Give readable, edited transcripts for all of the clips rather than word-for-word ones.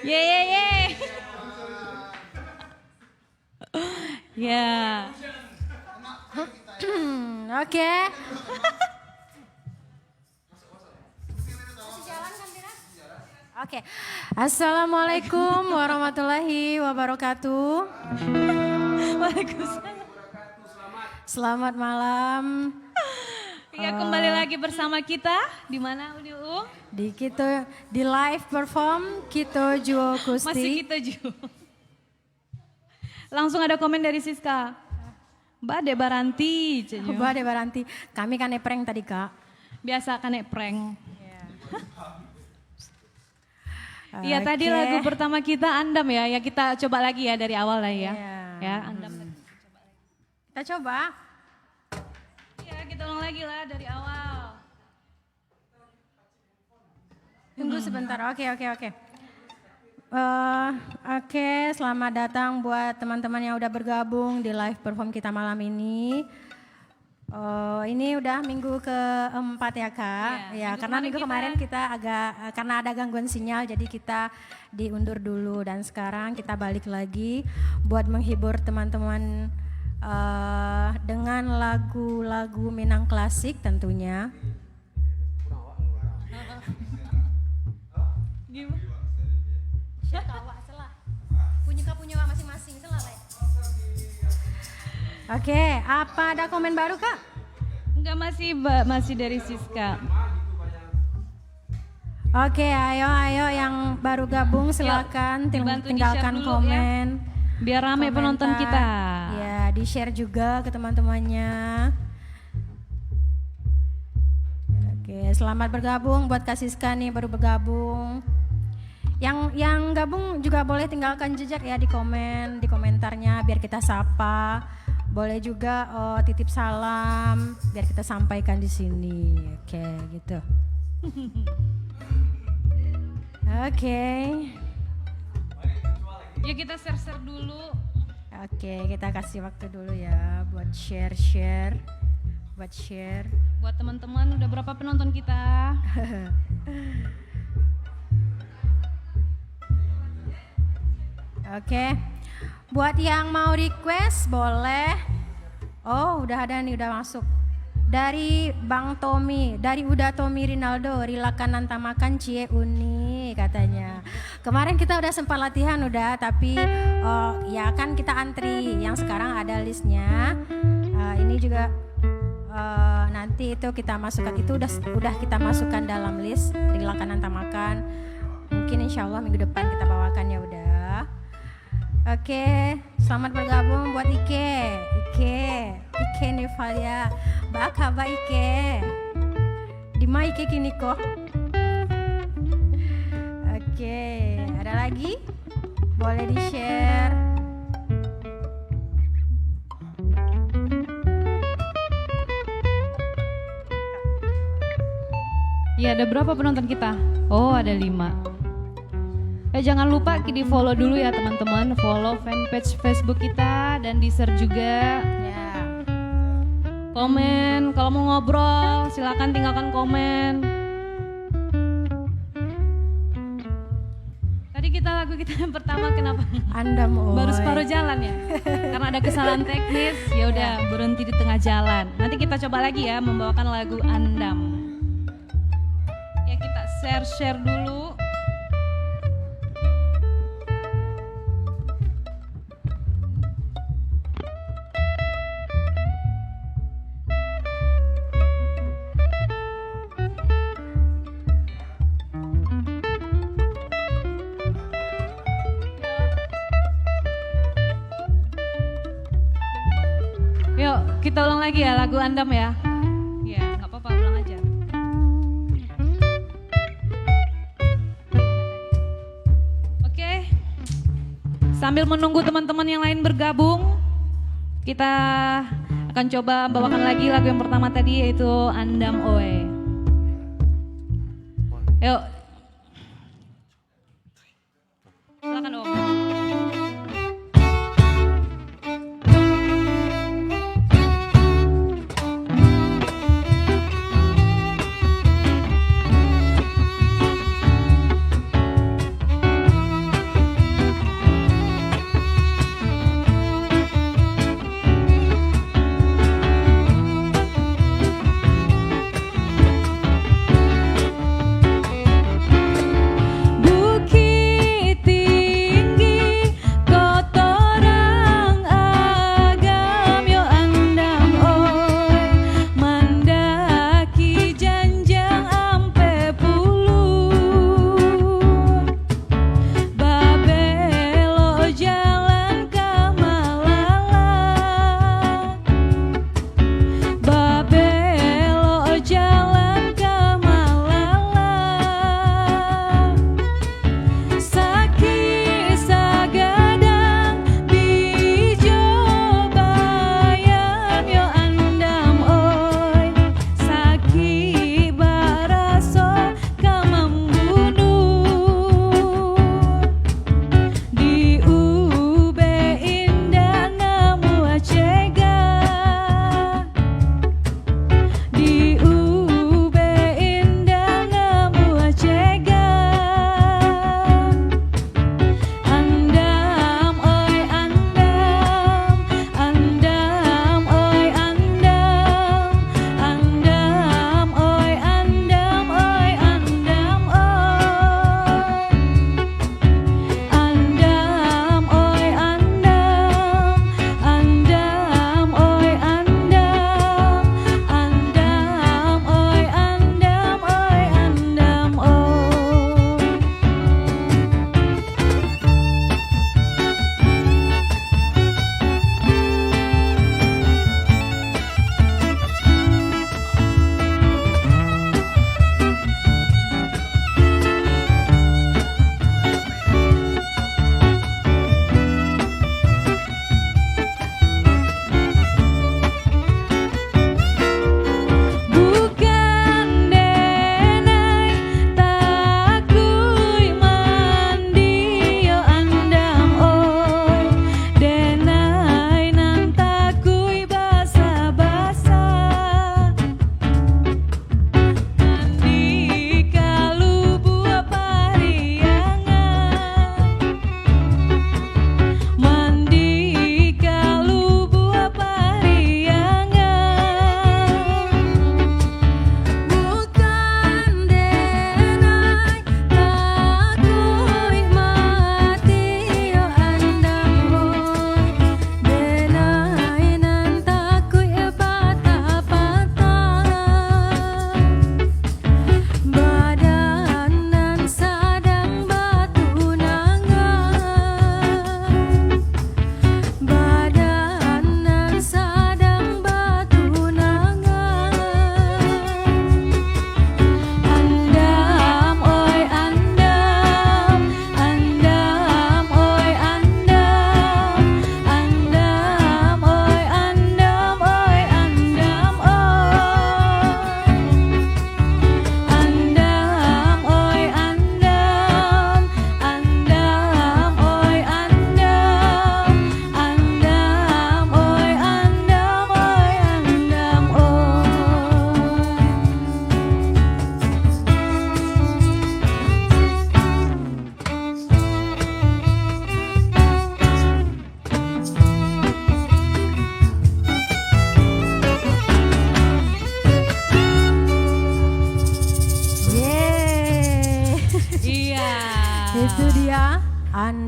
Ye ye ye. Ya. Oke. Oke. Assalamualaikum warahmatullahi wabarakatuh. Waalaikumsalam. Selamat malam. Ya, kembali lagi bersama kita di mana UDU? Di live perform Kito Juo Kusti. Masih kita juga. Langsung ada komen dari Siska. Mbak Debaranti. Mbak Debaranti. Kami kan prank tadi, Kak. Biasa kan prank. Iya tadi lagu pertama kita Andam ya. Ya kita coba lagi ya dari awal lah ya. Ya Andam. Kita coba. Ya kita ulang lagi lah dari awal. Tunggu sebentar. Oke. Oke, selamat datang buat teman-teman yang udah bergabung di live perform kita malam ini. Ini udah minggu keempat ya Kak. Ya karena minggu kemarin kita karena ada gangguan sinyal jadi kita diundur dulu dan sekarang kita balik lagi buat menghibur teman-teman dengan lagu-lagu Minang klasik tentunya. Gimana? Punya masing-masing selalu. Oke, apa ada komen baru Kak? Enggak, masih dari Siska. Oke, ayo yang baru gabung silakan tinggalkan komen. Ya. Biar rame penonton kita. Ya, di-share juga ke teman-temannya. Oke, selamat bergabung buat Kak Siska nih baru bergabung. Yang gabung juga boleh tinggalkan jejak ya di komentarnya biar kita sapa. Boleh juga titip salam biar kita sampaikan di sini. Oke, gitu. Oke. Ya kita share dulu. Oke, kita kasih waktu dulu ya buat share. Buat teman-teman udah berapa penonton kita? Oke, buat yang mau request boleh. Oh udah ada nih, udah masuk. Dari Bang Tommy, dari Uda Tommy Rinaldo, rilakan nantamakan cie uni katanya. Kemarin kita udah sempat latihan udah, tapi ya kan kita antri. Yang sekarang ada listnya. Ini juga nanti itu kita masukkan, itu udah kita masukkan dalam list rilakan nantamakan. Mungkin insya Allah minggu depan kita bawakan ya udah. Oke, selamat bergabung buat Ike Nevalia, Bakaba Ike, di mana Ike kini kok? Oke, ada lagi? Boleh di-share. Ya ada berapa penonton kita? Oh ada 5. Jangan lupa di follow dulu ya teman-teman, follow fanpage Facebook kita dan di-share juga. Ya. Komen, kalau mau ngobrol silakan tinggalkan komen. Tadi lagu kita yang pertama kenapa? Andam Baru separuh jalan ya? Karena ada kesalahan teknis, ya udah berhenti di tengah jalan. Nanti kita coba lagi ya membawakan lagu Andam. Ya kita share dulu. Yuk kita ulang lagi ya lagu Andam ya. Ya gak apa-apa, ulang aja. Oke, sambil menunggu teman-teman yang lain bergabung, kita akan coba bawakan lagi lagu yang pertama tadi yaitu Andam Oe. Yuk. Silakan Om.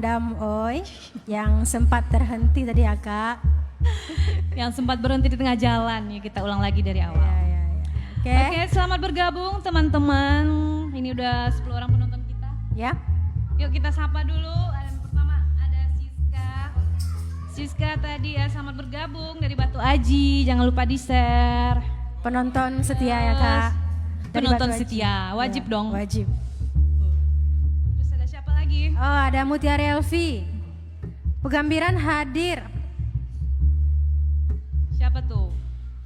Andam Oi yang sempat terhenti tadi ya Kak. Yang sempat berhenti di tengah jalan ya, kita ulang lagi dari awal. Ya. Oke. Oke, selamat bergabung teman-teman. Ini udah 10 orang penonton kita. Ya. Yuk kita sapa dulu. Yang pertama ada Siska. Siska tadi ya, selamat bergabung dari Batu Aji. Jangan lupa di-share. Penonton setia ya Kak. Dari Penonton Batu Aji. setia, wajib Ya, dong. Wajib. Terus ada siapa lagi? Oh ada Mutiara Elvi. Pegambiran hadir. Siapa tuh?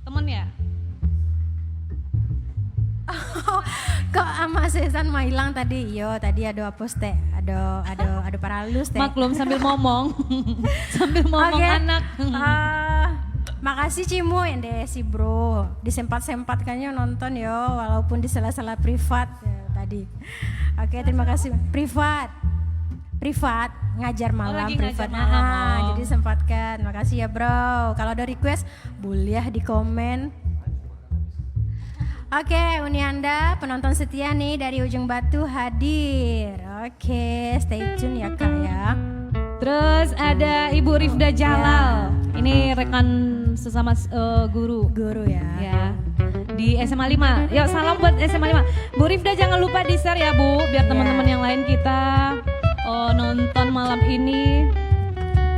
Temen ya? Kok ama sesan mah hilang tadi? Yo tadi ada apus teh, ada paralus teh. Maklum sambil ngomong. Sambil ngomong Oke. anak. Makasih Cimu yang deh si bro disempat-sempatkannya nonton yo walaupun di sela-sela privat ya, tadi. Oke terima kasih privat ngajar malam lagi privat. ngajar malam, oh. Jadi sempatkan. Makasih ya bro. Kalau ada request boleh di komen. Oke, Uni Anda penonton setia nih dari ujung Batu hadir. Oke, stay tune ya Kak ya. Terus ada Ibu Rifda Jalal. Ini rekan sesama guru. Guru ya. Ya. Di SMA 5. Yuk salam buat SMA 5. Bu Rifda jangan lupa di-share ya Bu, biar teman-teman yang lain kita nonton malam ini.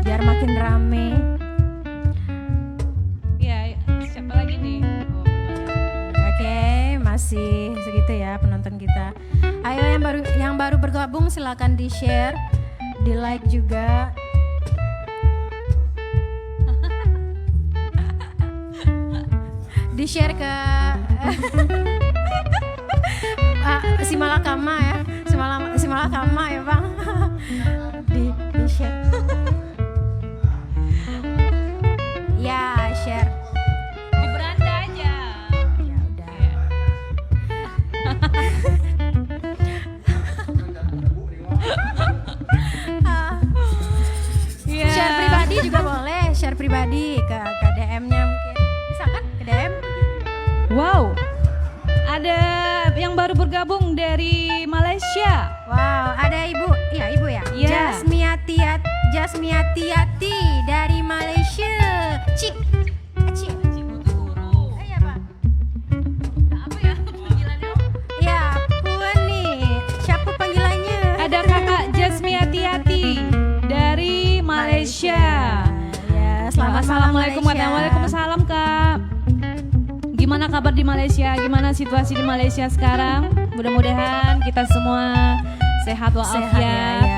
Biar makin rame. Ya, siapa lagi nih? Oh, Oke, masih segitu ya penonton kita. Ayo yang baru bergabung silakan di-share, di-like juga. Di-share ke si Malakama ya. Si Malakama ya, Bang. Di-share. Ya, share. di beranda aja. Ya udah. Iya. Share pribadi juga boleh, share pribadi ke DM-nya mungkin. Bisa kan ke DM? Wow. Ada yang baru bergabung dari Malaysia. Wow, ada Ibu ya. Iya. Jasmiati dari Malaysia. Cik. Iya, Pak. Apa ya panggilannya? Ya, Puan nih. Siapa panggilannya? Ada Kakak Jasmiati dari Malaysia. Ya, selamat malam Assalamualaikum Malaysia. Waalaikumsalam Kak. Gimana kabar di Malaysia? Gimana situasi di Malaysia sekarang? Mudah-mudahan kita semua sehat Sehat walafiat. ya.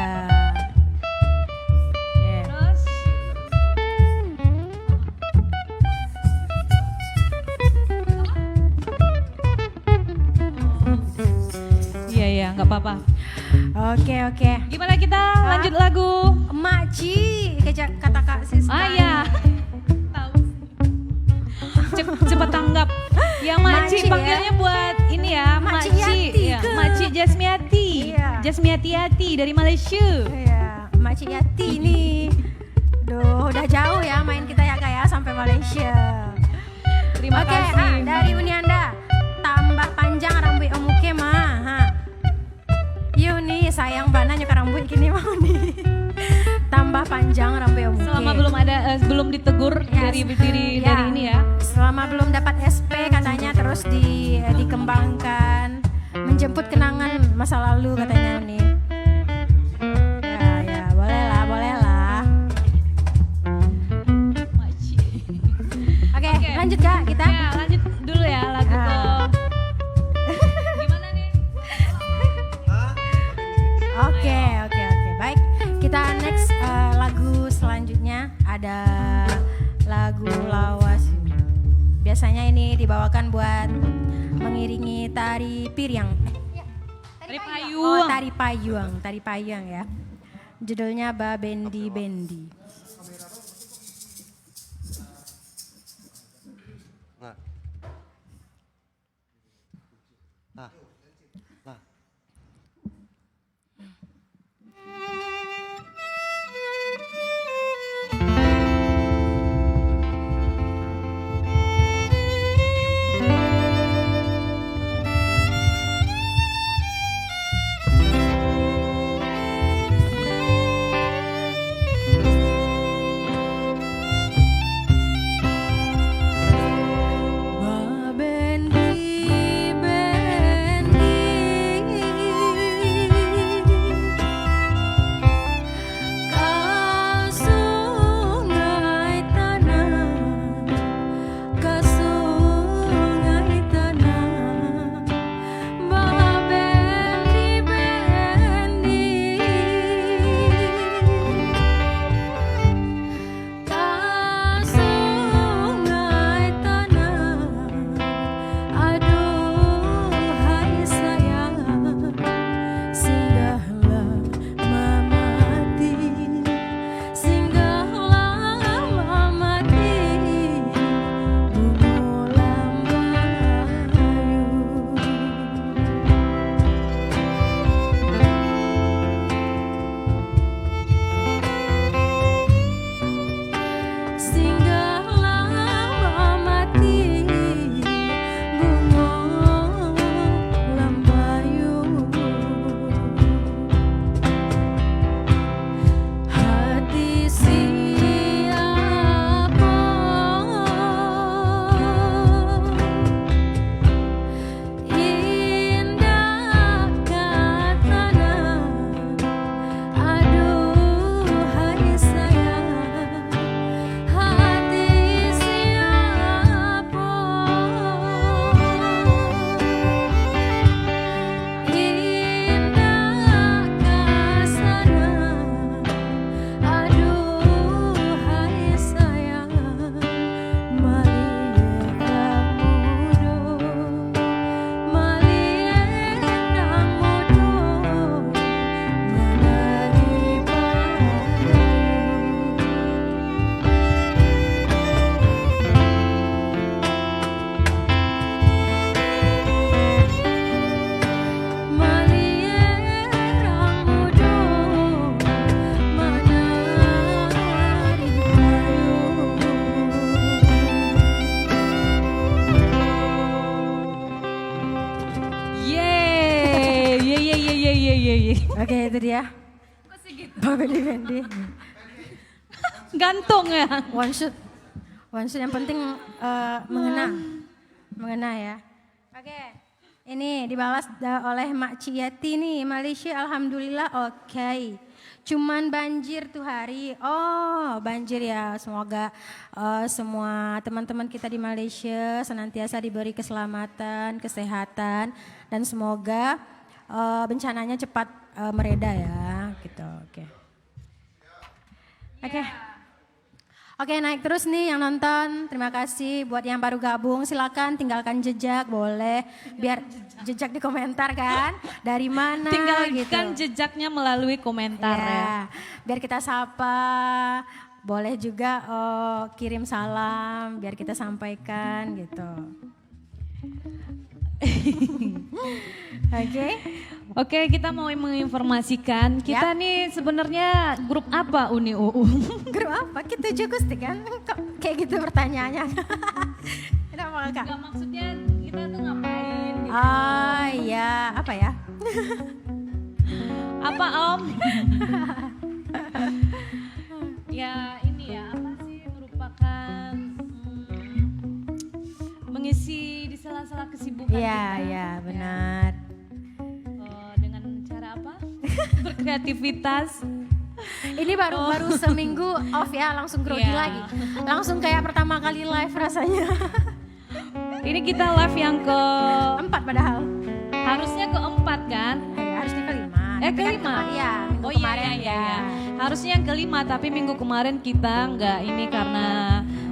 Yeah. Terus iya nggak apa-apa. Oke. Gimana kita lanjut lagu? Makci, kata Kak Siska. Ah ya. Cepat tanggap. Yang Maci Maci, ya. panggilnya buat ini ya, Maci Maci. Yati Ya, ke? Maci Jasmiati. Iya. Jasmiati dari Malaysia. Iya, Makci Yati nih. Duh, udah jauh ya main kita ya Kak ya sampai Malaysia. Terima Oke, kasih. dari Uni Anda. Tambah panjang rambut omuke mah. Yuk nih, sayang banget nyuka rambut gini mau nih. Tambah panjang rambut omuke. Selama belum ditegur Yes. dari Ya, ini ya. Selama belum dapat SP katanya terus dikembangkan, menjemput kenangan masa lalu katanya nih. Ya, boleh lah. Maci. Oke, Oke. lanjut Kak kita. Ya, lanjut dulu ya lagu ke. Ah. Gimana nih? Oke. Baik, kita next lagu selanjutnya ada lagu lawas. Biasanya ini dibawakan buat mengiringi tari piryang. Tari Oh, payung. tari payung ya. Judulnya Ba Bendi Bendi. Nah. Nah. Oke, itu dia. Babeli Fendi. Gantung ya. One shoot yang penting mengena ya. Oke, ini dibalas oleh Mak Ciyati nih, Malaysia alhamdulillah oke. Cuman banjir tuh hari, oh banjir ya, semoga semua teman-teman kita di Malaysia senantiasa diberi keselamatan, kesehatan dan semoga bencananya cepat mereda ya gitu, oke. Oke. Oke, naik terus nih yang nonton. Terima kasih buat yang baru gabung. Silakan tinggalkan jejak, boleh. Biar jejak di komentar kan. Dari mana Tinggalkan gitu. jejaknya melalui komentar ya. Biar kita sapa. Boleh juga kirim salam biar kita sampaikan gitu. Oke. Oke, kita mau menginformasikan kita nih sebenarnya grup apa Uni UU? Grup apa? Kita juga sih kan? Kok kayak gitu pertanyaannya? Kenapa Kak? Enggak, maksudnya kita tuh ngapain gitu. Oh iya, apa ya? Apa Om? Ya ini ya, apa sih merupakan mengisi di sela-sela kesibukan kita. Iya, benar. Dengan cara apa? Berkreativitas. Ini baru seminggu off ya, langsung grogi Iya. lagi. Langsung kayak pertama kali live rasanya. Ini kita live yang ke 4 padahal. harusnya keempat kan? Harus di kelima. Tapi kan Kelima. Iya, minggu Oh iya, kemarin iya, ya. iya. Harusnya yang kelima tapi minggu kemarin kita nggak ini karena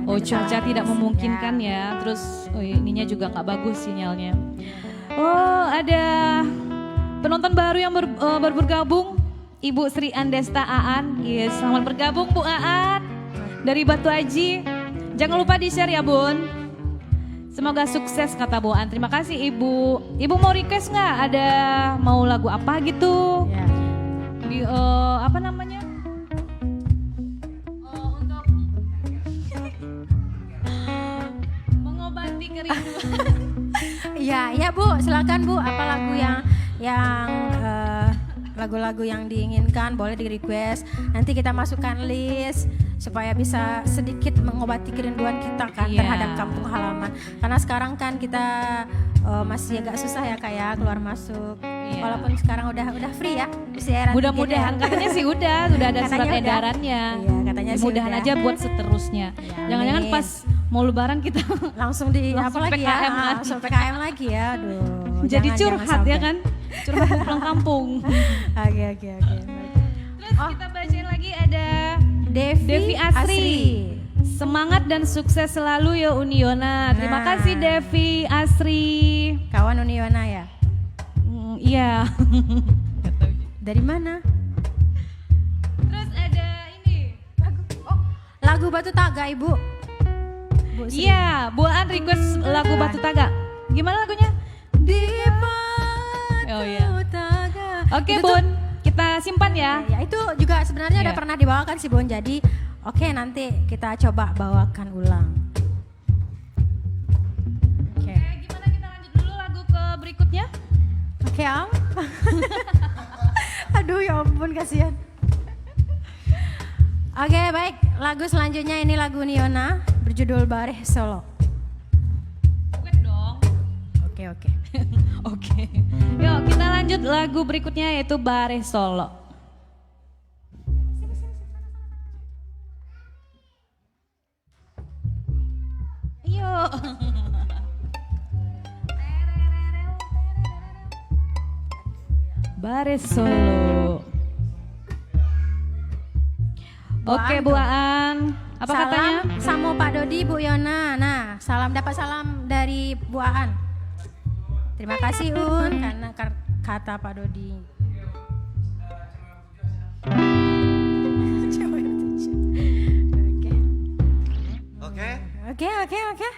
cuaca tidak memungkinkan ya. Terus ininya juga nggak bagus sinyalnya. Oh ada penonton baru yang baru bergabung, Ibu Sri Andesta Aan. Yes, selamat bergabung Bu Aan dari Batu Aji. Jangan lupa di-share ya Bun. Semoga sukses kata Bu Aan. Terima kasih Ibu. Ibu mau request nggak? Ada mau lagu apa gitu? Ya. Di, apa namanya? Untuk mengobati kerinduan. Iya Bu, silakan Bu. Apa lagu yang lagu-lagu yang diinginkan boleh di request. Nanti kita masukkan list supaya bisa sedikit mengobati kerinduan kita kan Iya. terhadap kampung halaman. Karena sekarang kan kita masih agak susah ya kayak keluar masuk. Iya. Walaupun sekarang udah free ya. Siaran Mudah-mudahan dikit ya. katanya sih udah ada Katanya surat udah. edarannya. Iya, katanya sih Mudahan udah. aja buat seterusnya. Ya, Jangan-jangan amin. pas mau lebaran kita Langsung di Langsung apa lagi PKM ya? lagi. Langsung PKM lagi ya. Aduh. jadi jangan curhat sampai. ya kan? Curhat pulang kampung. Oke. Terus kita bacain lagi ada Devi Asri. Asri. Semangat dan sukses selalu ya Uniona. Terima Nah. kasih Devi Asri. Kawan Uniona ya. Iya. Dari mana? Terus ada ini. Lagu Batu Taga Ibu. Bu Sri. Iya, Bu An request lagu Batu Taga. Gimana lagunya? Di Batu Oh, iya. Taga. Oke Itu tuh- Bun, kita simpan ya. Ya itu juga sebenarnya udah Iya. pernah dibawakan sih Bun. Jadi oke nanti kita coba bawakan ulang. Oke. Gimana kita lanjut dulu lagu ke berikutnya? Oke Am. Aduh ya ampun kasihan. Oke baik, lagu selanjutnya ini lagu Niona berjudul Bareh Solo. Wait dong. Oke. Oke. Yuk kita lanjut lagu berikutnya yaitu Bareh Solo. Yuk. Bareh Solo. Oke Bu Aan, apa salam katanya? sama Pak Dodi, Bu Yona. Nah, dapat salam dari Bu Aan. Terima kasih Un karena kata Pak Dodi. Oke.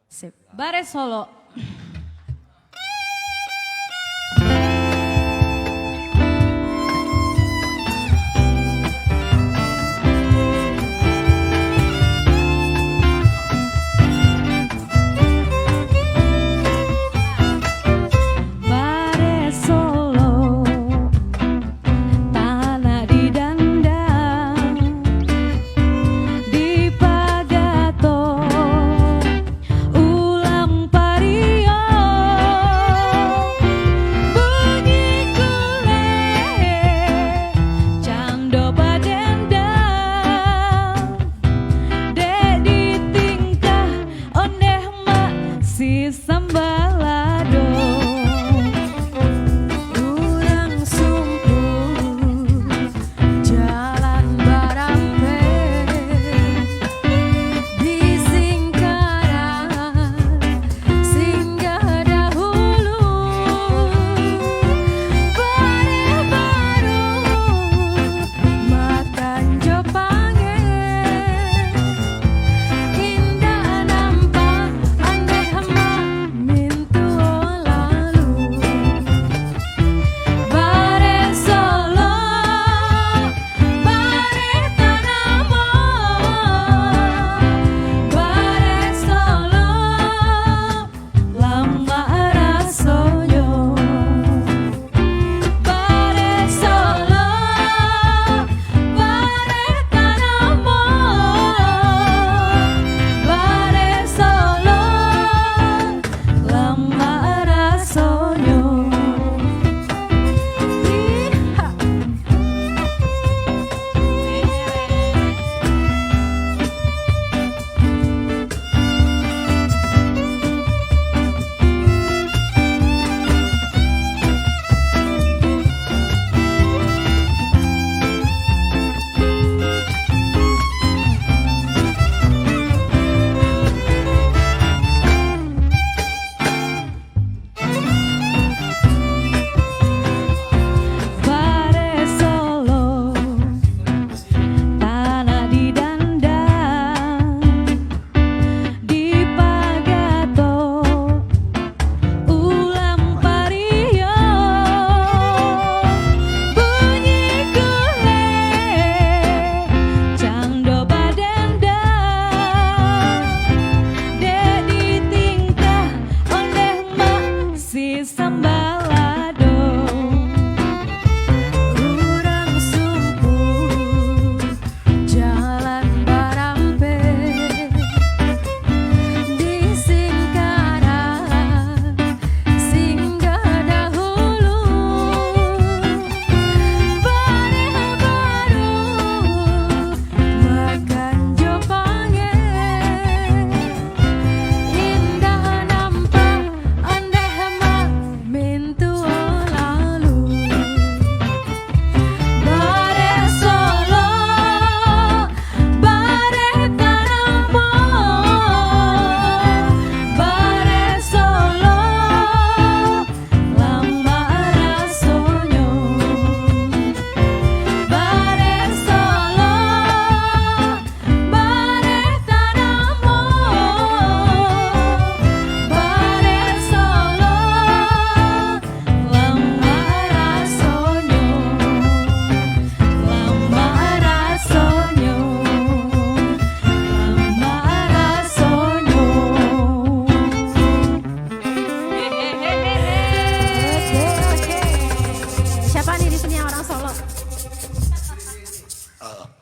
Sip. Bareh Solo. Bareh Solo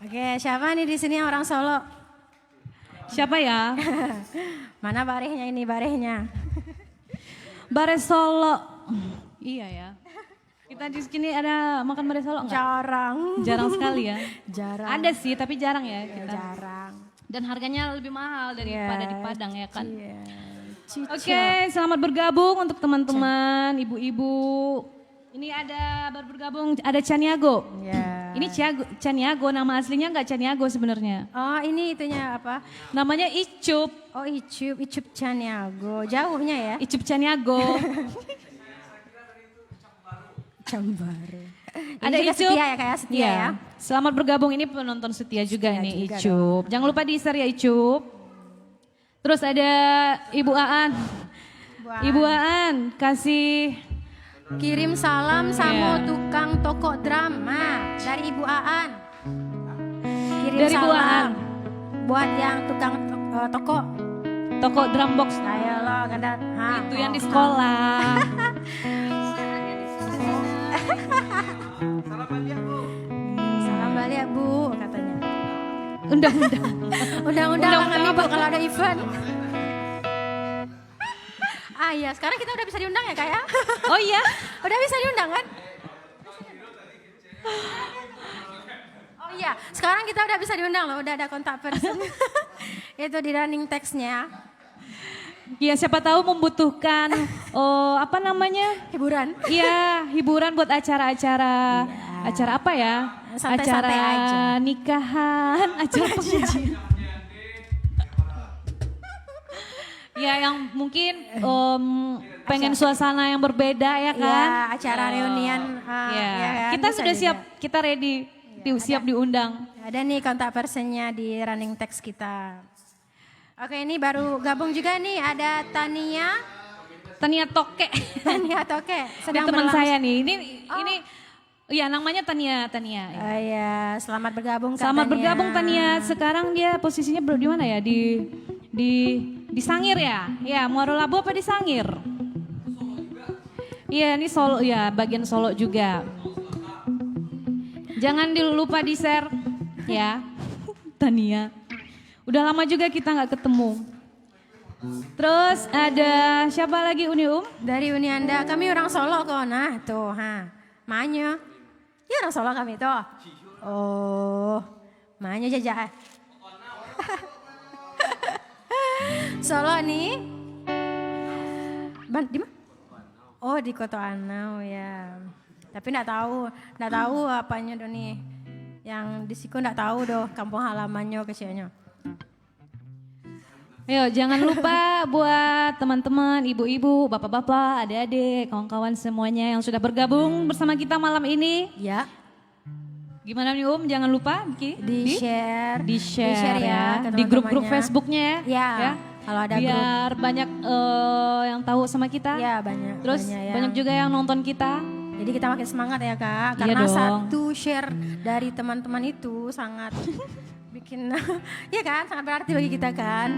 Oke, siapa nih di sini orang Solo? Siapa ya? Mana barehnya ini barehnya? Bare Solo. Iya ya. Kita di sini ada makan bare Solo enggak? Jarang. Jarang sekali ya. Jarang. Ada sih tapi jarang ya Ya, kita. jarang. Dan harganya lebih mahal daripada Ya, di Padang ya kan. Iya. Cica. Oke, selamat bergabung untuk teman-teman, ibu-ibu. Ini ada baru bergabung, ada Caniago. Ya. Ini Caniago, nama aslinya enggak Caniago sebenarnya. Oh ini itunya apa? Namanya Icup, Oh Icup Caniago. Jauhnya ya? Icup Caniago. Cambaru. Ada Ini juga Icup. setia ya kayak setia Iya. ya. Selamat bergabung, ini penonton setia juga Setia ini juga Icup. Jangan lupa di-share ya Icup. Terus ada Ibu Aan. Ibu Aan kasih Kirim salam sama Iya. tukang toko drama dari Ibu Aan. Kirim Dari Ibu salam Aan. buat yang tukang toko. toko drum box. Ayolah kadat. Itu yang di sekolah. Salam balik Bu katanya. Undang-undang. Undang-undang kami Undang-undang Bu apa? kalau ada event. Ah iya, sekarang kita udah bisa diundang ya Kak ya? Oh iya? Udah bisa diundang kan? Oh iya, sekarang kita udah bisa diundang loh, udah ada kontak person. Itu di running text-nya. Ya siapa tahu membutuhkan apa namanya? Hiburan. Iya, hiburan buat acara-acara. Acara apa ya? Santai-santai acara aja. nikahan, acara pengajian. Ya yang mungkin pengen suasana yang berbeda ya kan? Ya, acara reunian. Ya. ya kan? Kita Bisa sudah juga. siap, kita ready, siap diundang. Ada nih kontak personnya di running text kita. Oke, ini baru gabung juga nih, ada Tania. Tania Toke. Tania Toke. Ini Sedang teman berlangsung. saya nih. Ini ya namanya Tania. Oh iya, selamat bergabung Kak Selamat Tania. bergabung Tania. Sekarang dia posisinya di mana ya? Di Sangir ya? Ya, Muaro Labu apa di Sangir? Iya, ini Solo ya, bagian Solo juga. Jangan lupa di-share ya. Tania. Udah lama juga kita nggak ketemu. Terus ada siapa lagi Uni Dari Uni Anda, kami orang Solo kok. Nah tuh, Manya. Ya orang Solo kami tuh. Oh, Manya jajah. Solo nih. Di mana? Oh di Kota Anau ya. Tapi enggak tahu apanya do nih. Yang di situ enggak tahu do kampung halamannya kecilnya. Ayo jangan lupa buat teman-teman, ibu-ibu, bapak-bapak, adik-adik, kawan-kawan semuanya yang sudah bergabung bersama kita malam ini. Ya. Gimana nih Jangan lupa Di share ya, ke di grup-grup teman-temannya. Facebooknya Ya, kalau ada grup. biar banyak yang tahu sama kita. Ya banyak. Terus yang- banyak juga yang nonton kita. Jadi kita makin semangat ya kak. Iya Karena dong. satu share dari teman-teman itu sangat bikin, ya kan, sangat berarti bagi kita kan.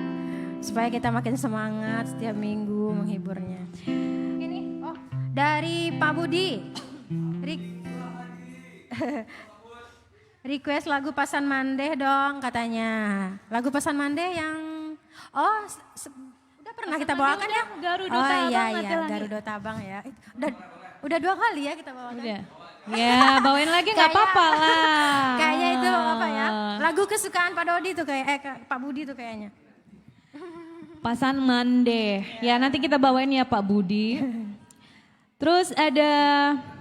Supaya kita makin semangat setiap minggu menghiburnya. Ini, dari Pak Budi. Request lagu Pasan Mandeh dong katanya. Lagu Pasan Mandeh yang, udah pernah kita bawakan ya? Garuda Oh Tabang, iya, Matelani. Garuda Tabang ya. Udah 2 kali ya kita bawakan. Udah. Ya bawain lagi nggak apa-apa lah. Kayaknya itu apa ya? Lagu kesukaan Pak Dodi tuh Pak Budi tuh kayaknya. Pasan Mande. Ya nanti kita bawain ya Pak Budi. Terus ada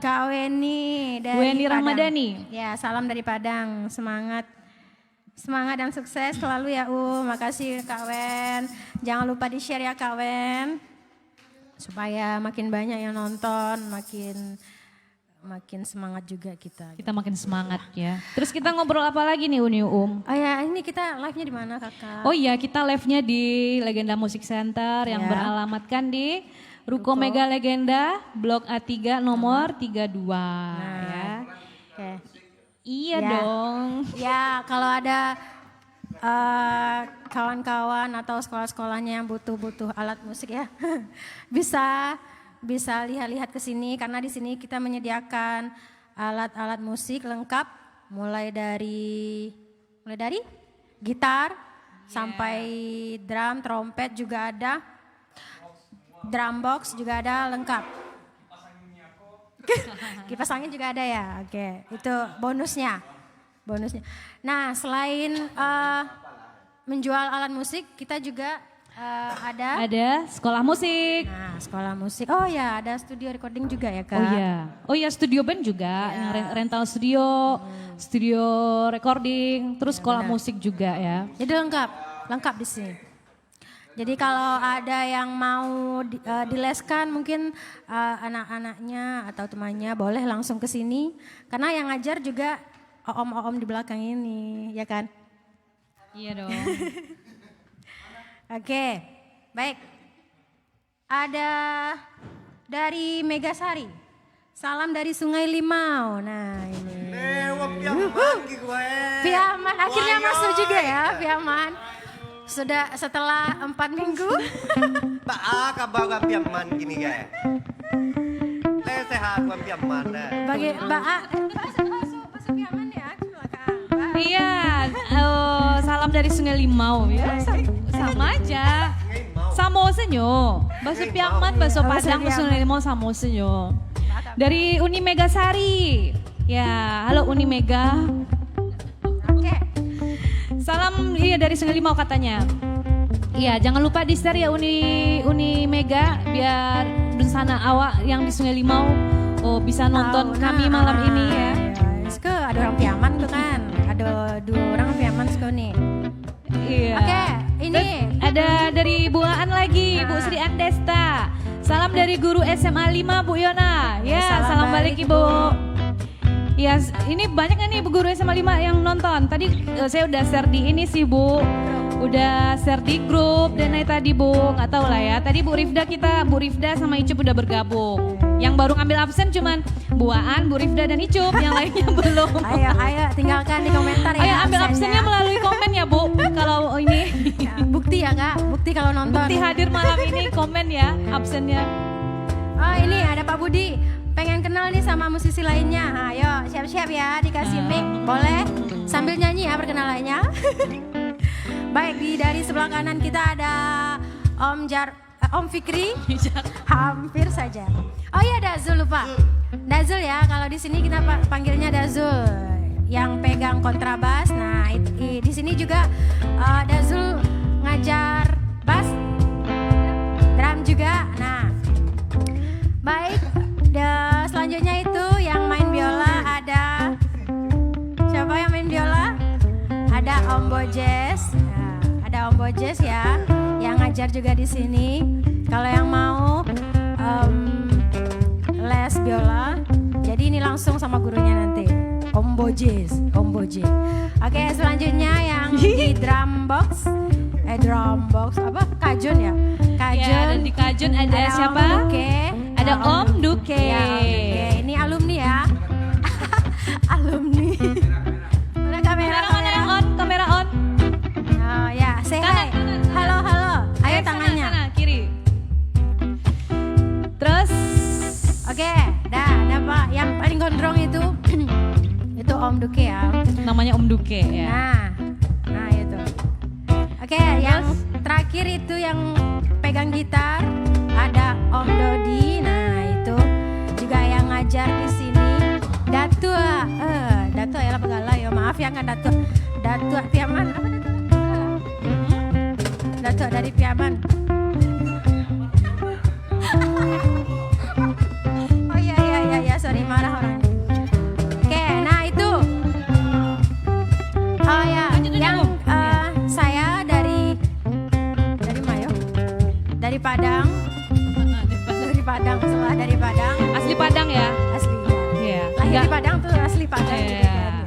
Kak Weni dari Weni Padang. Rahmadani. Ya, salam dari Padang. Semangat. Semangat dan sukses selalu ya Makasih Kak Wen. Jangan lupa di-share ya Kak Wen. Supaya makin banyak yang nonton, makin semangat juga kita. Kita makin semangat ya. Terus kita ngobrol apa lagi nih Uni Oh ya, ini kita live-nya di mana Kakak? Oh iya, kita live-nya di Legenda Musik Center yang Ya. beralamatkan di Ruko Mega Legenda, Blok A3 nomor 32 ya. Oke. Iya Ya. dong. Ya, kalau ada kawan-kawan atau sekolah-sekolahnya yang butuh alat musik ya, bisa lihat-lihat ke sini karena di sini kita menyediakan alat-alat musik lengkap mulai dari dari gitar sampai drum, trompet juga ada, drum box juga ada, lengkap. Kipas angin juga ada ya, oke. Itu bonusnya. Nah, selain menjual alat musik, kita juga ada sekolah musik. Nah, sekolah musik. Oh ya, ada studio recording juga ya, Kak? Oh iya, studio band juga, yang rental studio, studio recording, terus sekolah musik juga ya. Jadi lengkap di sini. Jadi kalau ada yang mau dileskan mungkin anak-anaknya atau temannya boleh langsung ke sini. Karena yang ngajar juga om-om di belakang ini, ya kan? Iya dong. Oke, baik. Ada dari Megasari. Salam dari Sungai Limau. Nah ini. Piaman, akhirnya masuk juga ya Piaman. Sudah setelah 4 minggu. Pak kabar Piaman gini guys. Sehat Piaman. Bagi masuk Piaman ya. Iya, salam dari Sungai Limau ya. Sama aja. Samo senyo. Bakso Piaman, bakso Padang, Sungai Limau samo senyo. Dari Uni Megasari. Ya, halo Uni Mega. Oke. Salam dari Sungai Limau katanya. Iya, jangan lupa di share ya Uni Mega biar bersana awak yang di Sungai Limau bisa nonton kami malam ini ya. Ada orang Piaman tuh kan. Ada 2 orang Piaman nih. Iya. Oke, ini ada dari Bu Aan lagi, Bu Sri Andesta. Salam dari guru SMA 5 Bu Yona. Ya, salam balik Ibu. Ya, ini banyak nih Bu guru SMA 5 yang nonton. Tadi saya udah share di ini sih Bu. Udah share di grup dan tadi Bu, nggak tahu lah ya. Tadi Bu Rifda sama Icup udah bergabung. Yang baru ngambil absen cuman Bu Aan, Bu Rifda dan Icup, yang lainnya belum. Ayo tinggalkan di komentar ya. Ayo ambil absennya melalui komen ya Bu. Kalau ini bukti ya Kak, bukti kalau nonton. bukti hadir malam ini komen ya absennya. Oh ini ada Pak Budi, pengen kenal nih sama musisi lainnya. Ayo siap-siap ya, dikasih mic, boleh? Sambil nyanyi ya perkenalannya. Baik, dari sebelah kanan kita ada Om Fikri. Hampir saja. Oh iya Dazul lupa. Dazul ya, kalau di sini kita panggilnya Dazul yang pegang kontrabas. Nah, di sini juga Dazul ngajar bass, drum juga. Nah, baik. Selanjutnya itu yang main biola ada siapa yang main biola? Ada Om Bojes. Nah, ada Om Bojes ya, yang ngajar juga di sini. Kalau yang mau les biola, jadi ini langsung sama gurunya nanti. Om Bojes. Oke, selanjutnya yang di drum box apa? Kajun ya? Kajun. Ya, dan di Kajun ada siapa? Om Duke. Ada Om Duke. Ya, Om Duke. Ini alumni ya. Alumni. Udah kamera on. Oh ya, say hi. Kanan. Halo. Ayo Sana, tangannya. sana, kiri. Terus Oke, dah Pak. Yang paling gondrong itu itu Om Duke ya. namanya Om Duke ya. Nah itu. Oke, yang terakhir itu yang pegang gitar ada Om Dodi. Nah itu juga yang ngajar di sini. Datua ya Pegala ya. Maaf ya kan Datua Piaman. Apa Datua dari Piaman. Oh iya sorry marah orang. Oke, nah itu. Oh ya, yang saya dari Mayo, dari Padang, setelah dari Padang, Asli Padang ya. asli. Iya. Lahir di Padang tuh asli Padang. Iya. Gitu kan.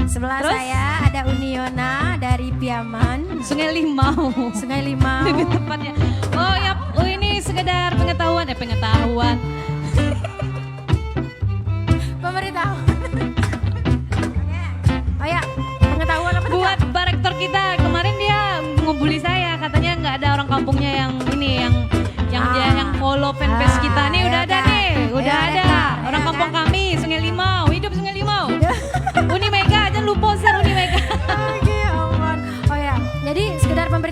Sebelah Terus? saya ada Uniona dari Piaman, Sungai Limau. Sungai Limau. Lebih tepatnya. Oh ya, ini sekedar pengetahuan. Pemberitahuan. Oh ya, pengetahuan apa tuh? Buat Pak Rektor kita kemarin dia ngebully saya, katanya nggak ada orang kampungnya yang ini yang follow fanpage kita nih udah ada nih, udah ada orang kampung kami Sungai Limau, hidup Sungai Limau. Uni Mega, jangan lupa share Uni Mega.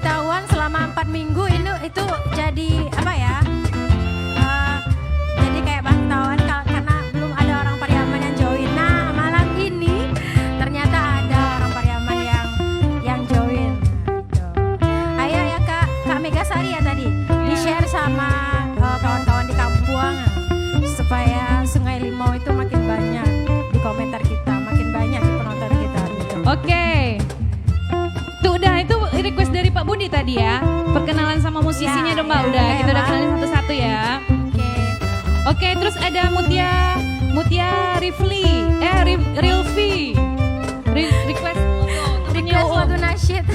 pemberitahuan selama 4 minggu itu jadi apa ya? Jadi kayak pemberitahuan karena belum ada orang Pariaman yang join. Nah, malam ini ternyata ada orang Pariaman yang join. Gitu. Ayo ya Kak Megasari ya tadi di-share sama kawan-kawan di Kapuang supaya Sungai Limau itu makin banyak di komentar kita, makin banyak di penonton kita gitu. Oke. Tuh udah itu request dari Pak Budi tadi ya. Perkenalan sama musisinya dong Mbak. Udah kita udah kenalin satu-satu ya. Oke. Oke, terus ada Mutia Rifli. Rilvi. Request Request lagu nasyid.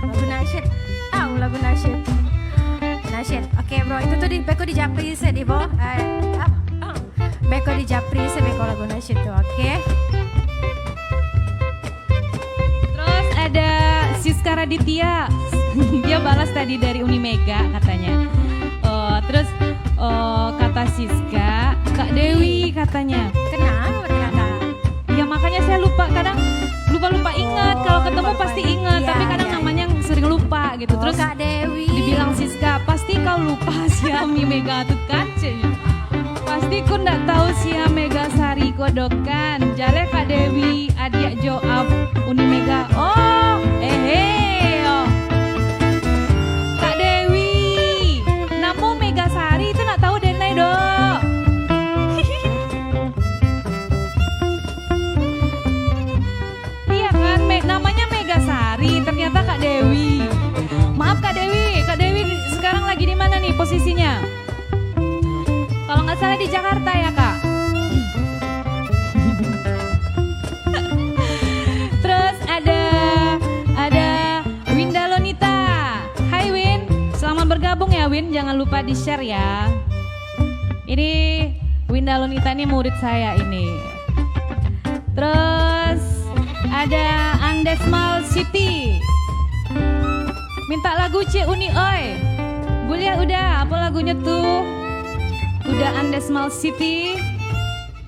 Lagu nasyid. Tahu lagu nasyid. Nasyid. Oke, Bro, itu tuh beko di Japri di Bo. Beko di Japri beko lagu nasyid tuh, oke. Terus ada Siska Raditya. Dia balas tadi dari Unimega katanya. Terus kata Siska, Kak Dewi katanya. Kenapa ternyata? Ya makanya saya lupa, kadang lupa ingat. Kalau ketemu lupa. pasti ingat, Iya, tapi kadang iya. namanya sering lupa gitu. Terus Kak Dewi. dibilang Siska, pasti kau lupa Siami Mega tuh kan cenya. Pasti ku ndak tahu Sia Mega Sari kodokan. Jale Kak Dewi, adik Joab Unimega. Oh, oh. Kak Dewi, namo Mega Sari itu nak tahu denai do. Iya kan, namanya Mega Sari, ternyata Kak Dewi. Maaf Kak Dewi sekarang lagi di mana nih posisinya? Kalau nggak salah di Jakarta ya Kak. Terus ada Winda Lonita. Hai Win, selamat bergabung ya Win. Jangan lupa di share ya. Ini Winda Lonita ini murid saya ini. Terus ada Andesmal City. Minta lagu C Uni oi. Boleh udah, apa lagunya tuh? Udah Andesmal City.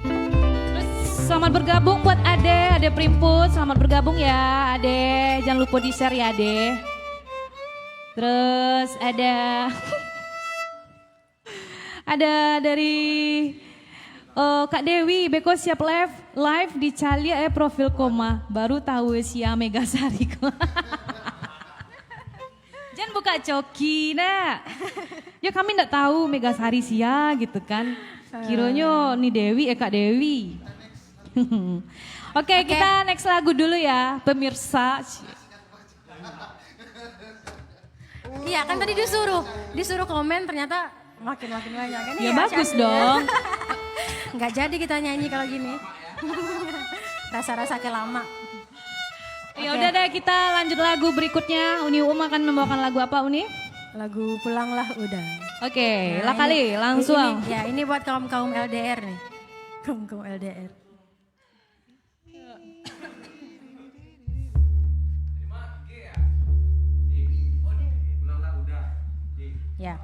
Terus selamat bergabung buat Ade Primput. Selamat bergabung ya Ade. Jangan lupa di share ya Ade. Terus ada dari Kak Dewi, beko siap live di Calia profil koma. Baru tahu Sia Mega Sari. Jangan buka coki nak. Ya kami ndak tahu Mega Sari Sia gitu kan. Kiranya nih Dewi Kak Dewi. Oke, kita next lagu dulu ya pemirsa. Iya kan tadi disuruh komen ternyata makin banyak kan. Ya bagus dong. Nggak jadi kita nyanyi kalau gini. Rasa-rasa kayak lama. Ya udah deh, kita lanjut lagu berikutnya. Uni akan membawakan lagu apa Uni? Lagu Pulanglah Udah. Oke, Nah, lah kali langsung. Ini buat kaum LDR nih. Kaum LDR. Ya.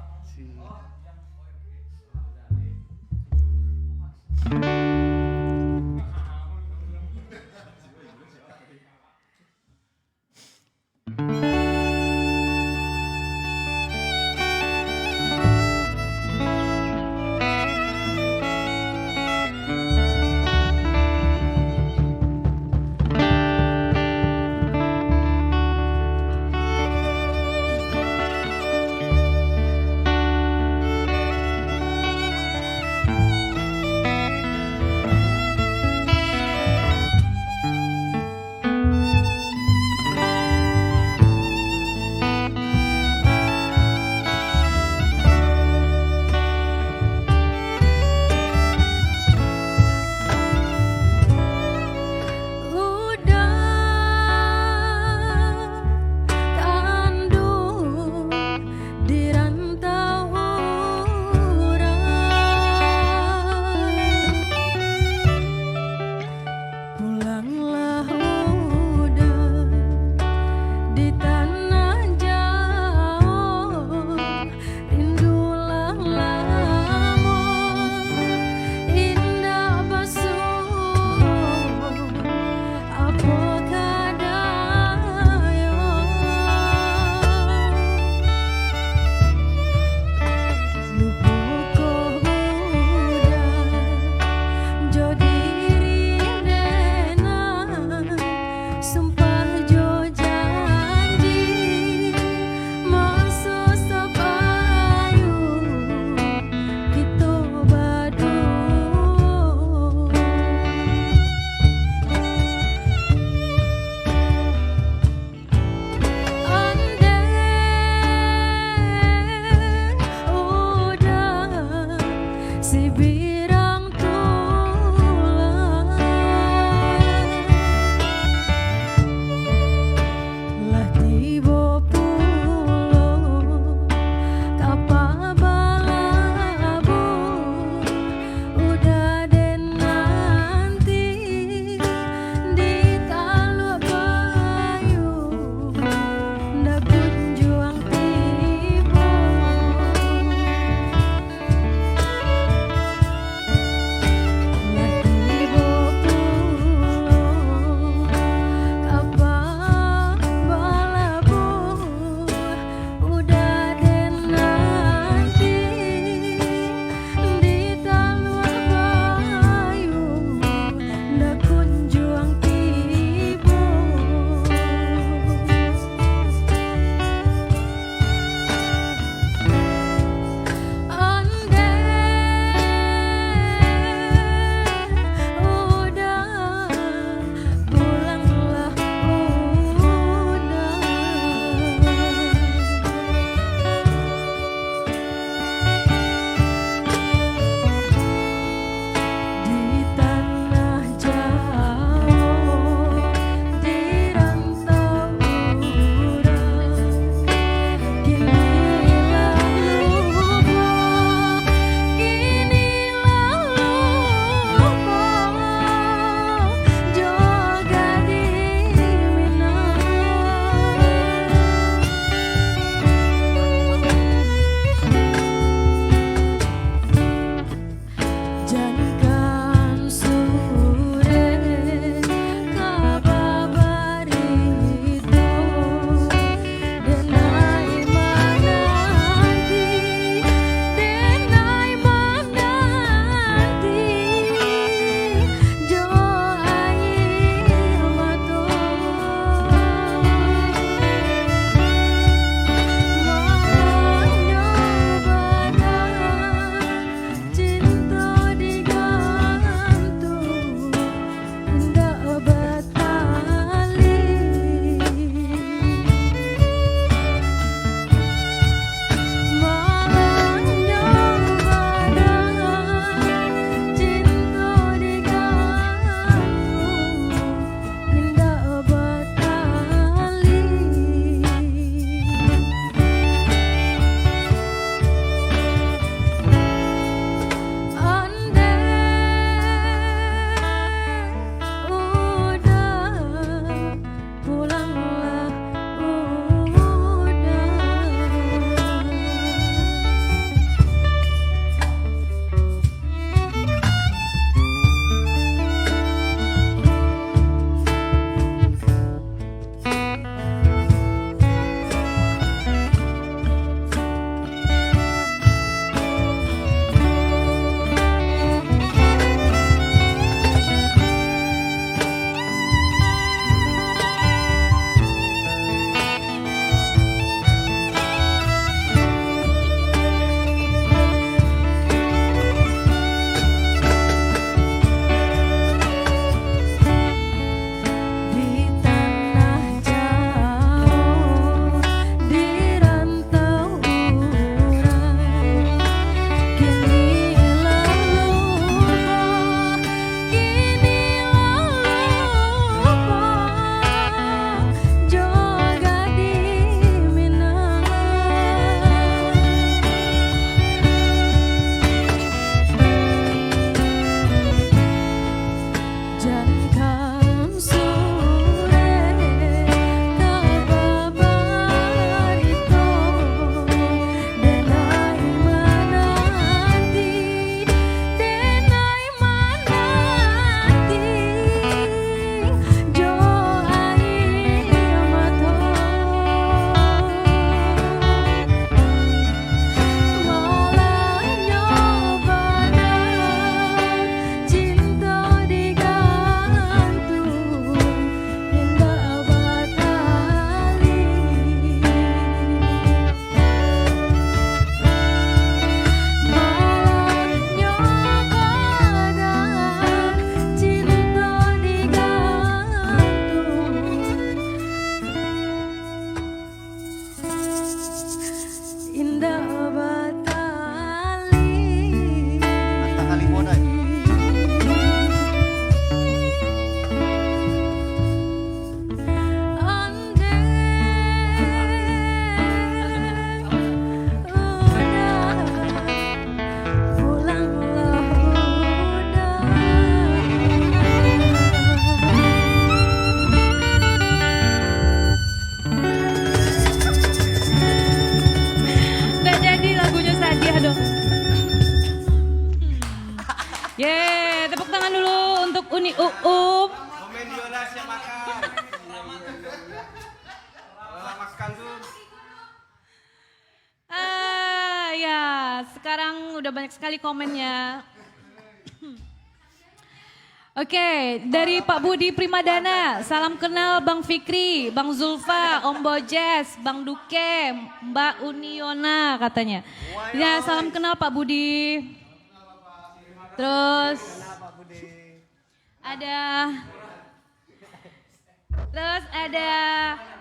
Ya, sekarang udah banyak sekali komennya. Oke, dari Pak Budi Primadana, salam kenal Bang Fikri, Bang Zulfa, Om Bojes, Bang Duke, Mbak Uniona katanya. Ya, salam kenal Pak Budi. Terus ada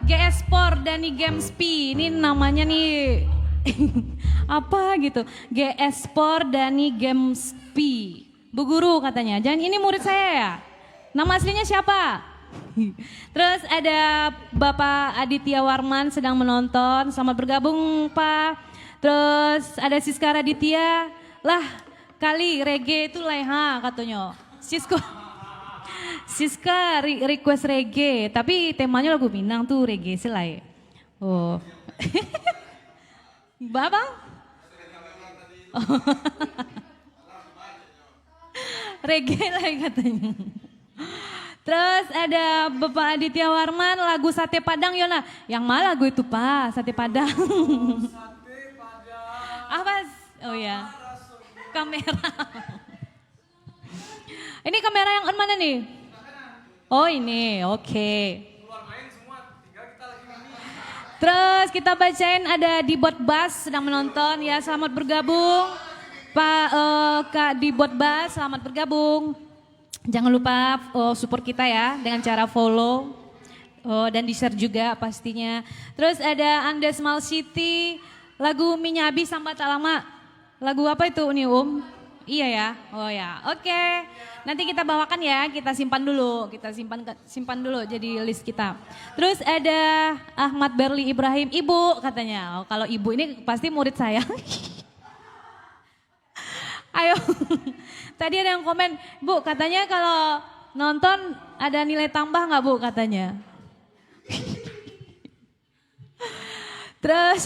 GS Sport Dani Games P. Ini namanya nih apa gitu. GS Sport Dani Games P. Bu Guru katanya, jangan ini murid saya ya. Nama aslinya siapa? Terus ada Bapak Aditya Warman sedang menonton, selamat bergabung Pak. Terus ada Siska Raditya, lah kali reggae itu leha katanya. Siska request reggae, tapi temanya lagu Minang tuh reggae selai. Oh. Babang? Oh. Reggae lah katanya. Terus ada Bapak Aditya Warman lagu Sate Padang Yona. Yang mana lagu itu Pak? Sate Padang. Apa? Oh ya. Kamera. Ini kamera yang on mana nih? Oh ini, oke. Terus kita bacain ada di Bot Bass sedang menonton ya, selamat bergabung. Pak Kak di Bot Bass, selamat bergabung. Jangan lupa support kita ya dengan cara follow dan di-share juga pastinya. Terus ada Anda Small City, lagu Minyabi Sambat Tak Lama. Lagu apa itu nih Iya ya, oh ya, oke. Nanti kita bawakan ya, kita simpan dulu, simpan dulu jadi list kita. Terus ada Ahmad Berli Ibrahim, Ibu katanya. Oh, kalau Ibu ini pasti murid saya. Ayo, tadi ada yang komen, Bu katanya kalau nonton ada nilai tambah nggak Bu katanya. Terus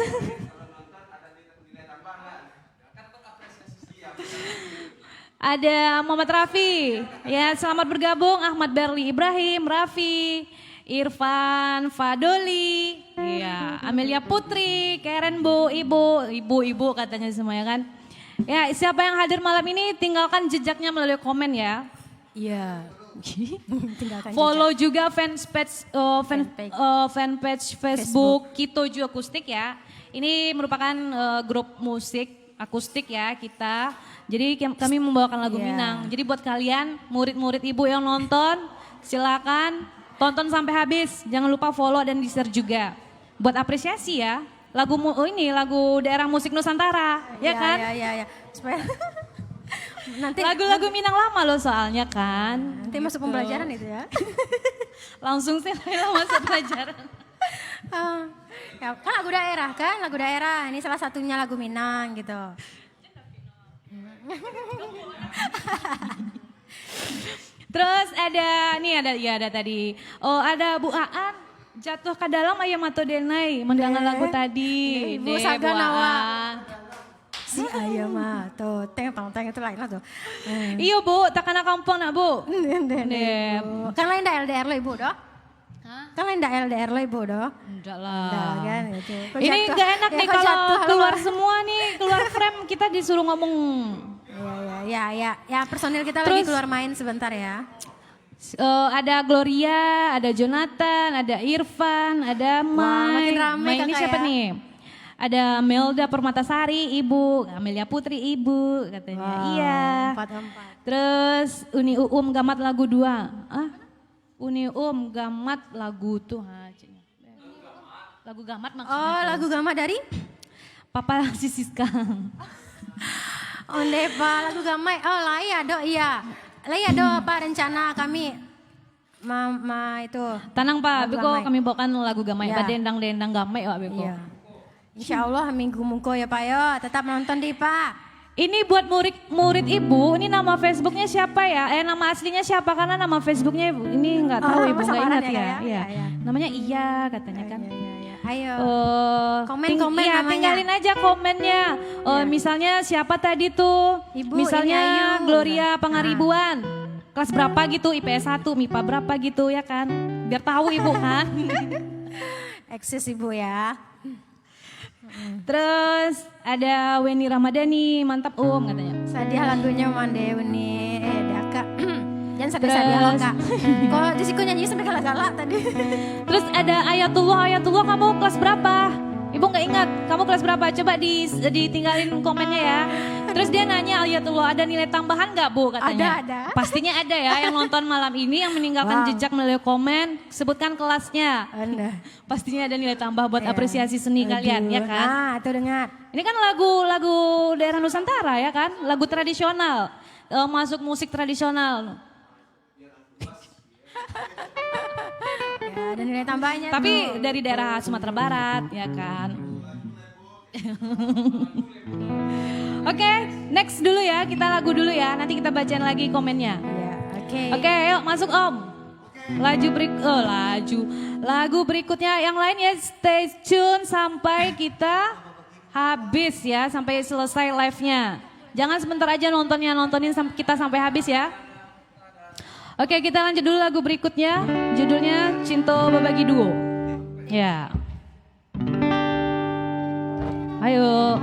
ada Muhammad Raffi, ya selamat bergabung Ahmad Berli Ibrahim, Raffi, Irfan, Fadoli, ya Amelia Putri, Karen Bu, Ibu katanya semuanya kan. Ya, siapa yang hadir malam ini tinggalkan jejaknya melalui komen ya. Iya. Tinggalkan follow juga fanpage Facebook Kito Ju Akustik ya. Ini merupakan grup musik akustik ya kita. Jadi kami membawakan lagu Minang. Jadi buat kalian murid-murid ibu yang nonton, silakan tonton sampai habis. Jangan lupa follow dan di-share juga. Buat apresiasi ya. Lagu daerah musik Nusantara, ya kan? Iya. Supaya nanti lagu-lagu Minang lama loh soalnya kan. Nanti masuk pembelajaran itu ya. Langsung sih masuk pelajaran. Ya, kan lagu daerah. Ini salah satunya lagu Minang gitu. Terus ada tadi. Oh ada Bu Aan. Jatuh ke dalam ayam atau denai mendengar lagu tadi. Ibu Saga Nawa. Si ayam atau teng itu lain lah tuh. Iya Bu, tak kena kampung nak Bu. Kan lain dah LDR lo Ibu doh. Kan lain dah LDR lo Ibu doh. Enggak lah. Kan, gitu. Ini enggak enak nih kalau keluar semua nih, keluar frame kita disuruh ngomong. Ya personil kita lagi keluar main sebentar ya. Ada Gloria, ada Jonathan, ada Irfan, ada Mai. Makin ramai Mai ini siapa nih? Ada Melda Permatasari, Ibu, Amelia Putri, Ibu katanya. Iya. 4. Terus Uni Gamat lagu 2. Uni Gamat lagu tuh. Lagu Gamat maksudnya. Oh, lagu Gamat dari? Papa Siska. Oh, Neva, lagu Gamat. Oh, iya. Laya do apa rencana kami itu Tanang Pak, beko kami bawakan lagu Gamai, ya. Dendang Gamai Pak beko. Iya. Insya Allah minggu mungko ya Pak yo, tetap nonton di Pak. Ini buat murid Ibu, ini nama Facebooknya siapa ya? Nama aslinya siapa? Karena nama Facebooknya ini nggak tahu Ibu, nggak ingat ya. Iya. Namanya Iya katanya kan. Iya. Ayo. Komen namanya. tinggalin aja komennya. Misalnya siapa tadi tuh? Ibu, misalnya Ayu. Gloria Pangaribuan. Kelas berapa gitu? IPS 1, MIPA berapa gitu ya kan? Biar tahu Ibu kan. Eksis ibu ya. Terus ada Weni Ramadhani, mantap katanya. Sadia lagunya Mande Uni Daka. Jangan sampai Terus- sadia lo kak. Kok Jessica nyanyi sampai galak-galak tadi. Terus ada Ayatullah, kamu kelas berapa? Ibu nggak ingat, kamu kelas berapa? Coba ditinggalin komennya ya. Terus dia nanya Ayatullah ada nilai tambahan nggak Bu katanya? Ada. Pastinya ada ya yang nonton malam ini yang meninggalkan Wow. jejak melalui komen, sebutkan kelasnya. Anda. Pastinya ada nilai tambah buat Ya. apresiasi seni kalian ya kan? Nah, itu dengar. Ini kan lagu daerah Nusantara ya kan? Lagu tradisional, masuk musik tradisional. Ya, ada nilai tambahnya. Tapi tuh. dari daerah Sumatera Barat ya kan? Oke, next dulu ya, kita lagu dulu ya, nanti kita bacain lagi komennya. Ya, oke. Oke, yuk masuk Om. Lagu berikutnya yang lain ya stay tune sampai kita habis ya, sampai selesai live-nya. Jangan sebentar aja nontonin kita sampai habis ya. Oke, kita lanjut dulu lagu berikutnya, judulnya Cinto Babagi Duo. Ya. Ayo.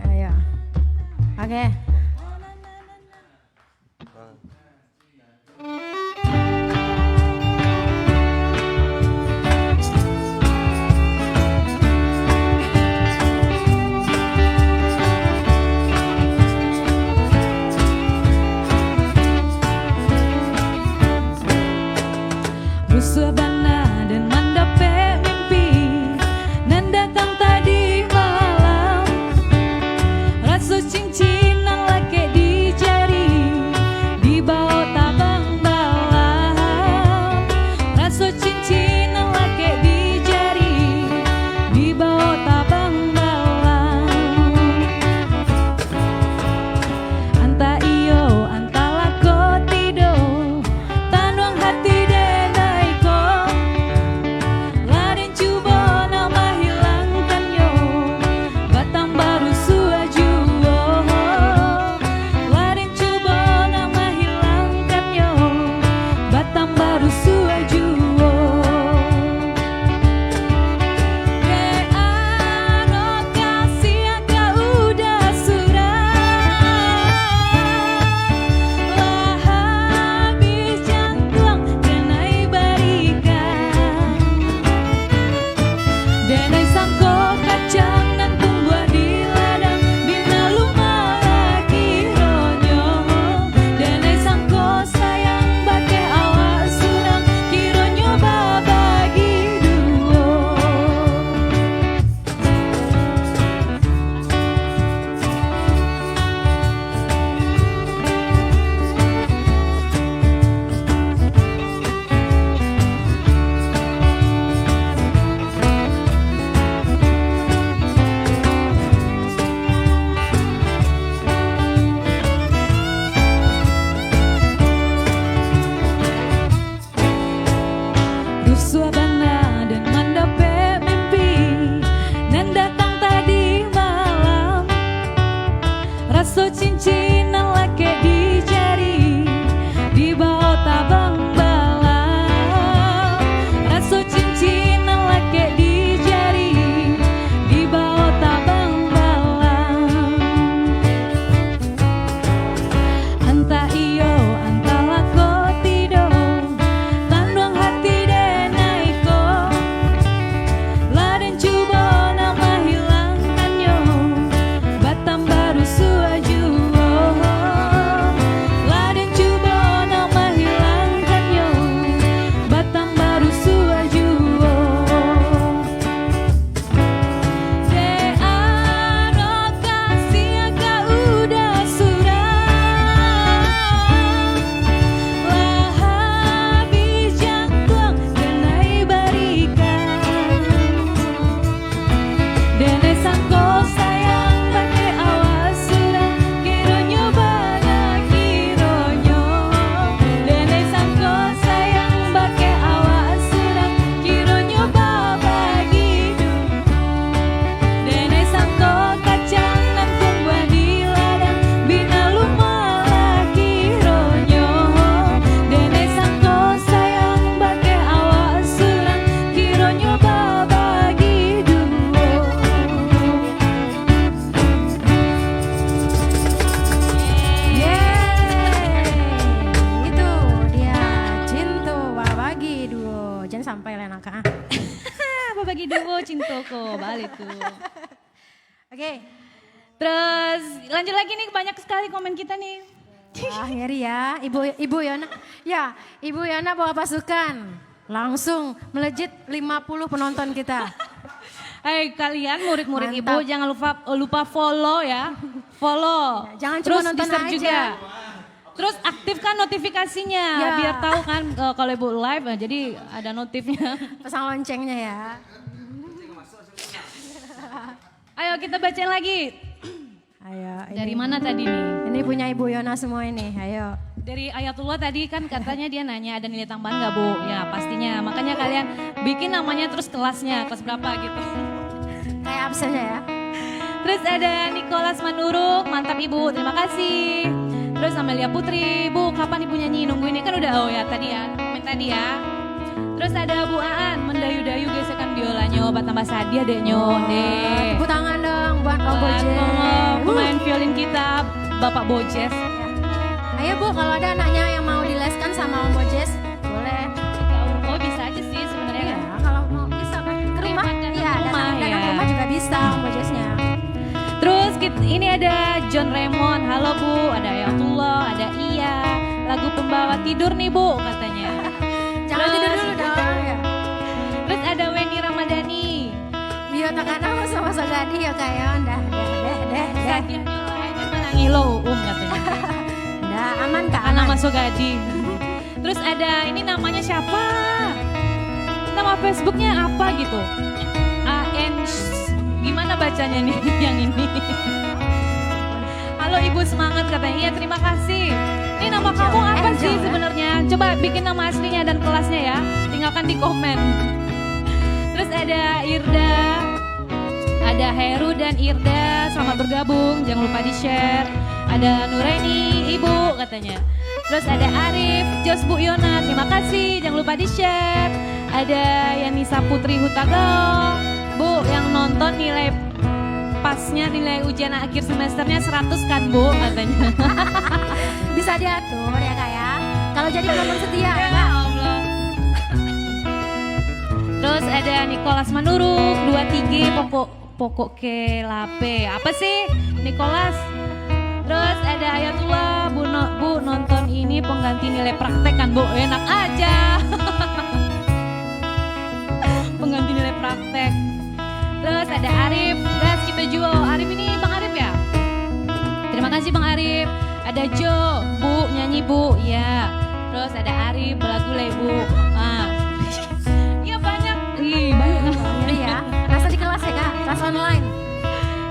Ayo. Oke. Meksiko, balik tuh. Oke. Terus lanjut lagi nih, banyak sekali komen kita nih. Akhir ya, Ibu Yana. Ya, Ibu Yana bawa pasukan. Langsung melejit 50 penonton kita. Hai kalian murid-murid Mantap. ibu jangan lupa follow ya. Follow. Jangan cuma Terus nonton di-share aja. juga. Terus aktifkan notifikasinya Ya. biar tahu kan kalau ibu live jadi ada notifnya. Pasang loncengnya ya. Ayo kita bacain lagi. Ayo. Dari mana tadi nih? Ini punya Ibu Yana semua ini. Ayo. Dari Ayatullah tadi kan katanya dia nanya ada nilai tambahan nggak Bu? Ya pastinya. Makanya kalian bikin namanya terus kelasnya, kelas berapa gitu. Kayak absennya ya. Terus ada Nicholas Manuruk, mantap Ibu, terima kasih. Terus Amelia Putri, Bu kapan Ibu nyanyi? Nunggu ini kan udah, oh ya tadi ya, komen tadi ya. Terus ada Bu Aan, mendayu-dayu gesekan biolanya, obat tambah sadia deknyo, deh. Tepuk tangan dong buat Om Buat Bojes. pemain violin kita, Bapak Bojes. Ayo Bu, kalau ada anaknya yang mau dileskan sama Om Bojes, boleh. Oh bisa aja sih sebenarnya Ya, kan. kalau mau bisa kan ke rumah. Datang Iya, ke rumah, datang ya. ke rumah juga bisa Om Bojesnya. Terus ini ada John Raymond, halo Bu, ada Ayatullah, ada Iya, lagu pembawa tidur nih Bu katanya. Jangan tidur dulu dong. Ya. Terus ada Weni Ramadhani. Biar takana masa-masa gadi ya kayak dah. Sadiah nyolainnya mana ngilo katanya. Dah aman Kak, Karena aman. masuk gadi. Terus ada ini namanya siapa? Nama Facebooknya apa gitu? Gimana bacanya nih yang ini? Halo Ibu semangat katanya. Iya terima kasih. Ini nama kamu apa sih sebenarnya? Coba bikin nama aslinya dan kelasnya ya. Tinggalkan di komen. Terus ada Irda, ada Heru dan Irda, selamat bergabung, jangan lupa di-share. Ada Nuraini, Ibu katanya. Terus ada Arif, Jos Bu Yona, terima kasih, jangan lupa di-share. Ada Yanisa Putri Hutagal, Bu yang nonton nilai pasnya nilai ujian akhir semesternya 100 kan Bu katanya. Bisa diatur ya Kak ya. Kalau jadi penonton setia ya Ya Kak. Allah. Terus ada Nicholas Manuruk 23 pokok ke lape. Apa sih Nicholas? Terus ada Ayatullah Bu nonton ini pengganti nilai praktek kan Bu, enak aja. Pengganti nilai praktek. Terus ada Arif, guys kita jual. Arif ini Bang Arif ya? Terima kasih Bang Arif. Ada Jo, Bu nyanyi Bu, ya. Terus ada Arif, lagu lah Bu. Iya banyak, banyak. Ngeri ya. Rasa di kelas ya Kak, kelas online.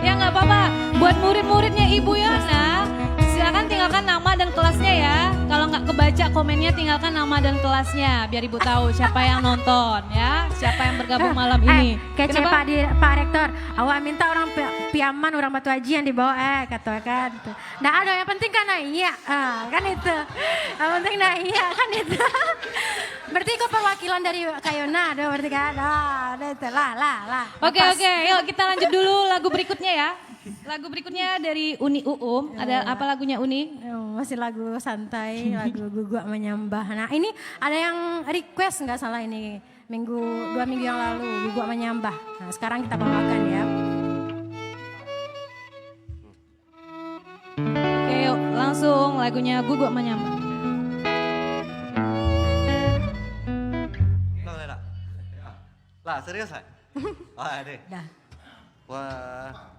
Ya nggak apa-apa. Buat murid-muridnya Ibu Yana, silakan tinggalkan nama dan kelasnya ya. Kalau nggak kebaca komennya tinggalkan nama dan kelasnya biar Ibu tahu siapa yang nonton ya, siapa yang bergabung malam ini. Kece Kenapa? Pak Rektor, awak minta orang piaman orang batu aji yang dibawa kata kan. Nah ada yang penting kan iya, kan itu. Yang penting nah iya kan itu. Berarti kok perwakilan dari Kayona ada berarti kan. Ada itu lah. Oke, yuk kita lanjut dulu lagu berikutnya ya. Lagu berikutnya dari Uni Uum, ada apa lagunya Uni? Masih lagu santai, lagu guguk menyembah. Nah ini ada yang request nggak salah ini 2 minggu yang lalu guguk menyembah. Nah sekarang kita bawakan ya. Oke yuk langsung lagunya Guguk Menyambah. Lah serius ya? Oh deh. Dah. Wah.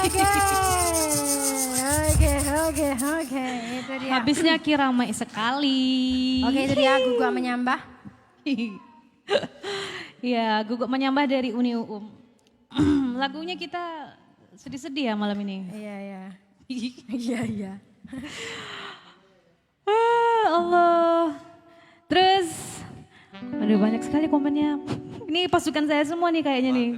Oke, itu dia. Habisnya kira ramai sekali. Oke, itu dia Guguk Menyambah. Ya, Guguk Menyambah dari Uni UUM. Lagunya kita sedih-sedih ya malam ini. Iya. Allah. Terus, aduh banyak sekali komennya. Ini pasukan saya semua nih kayaknya nih.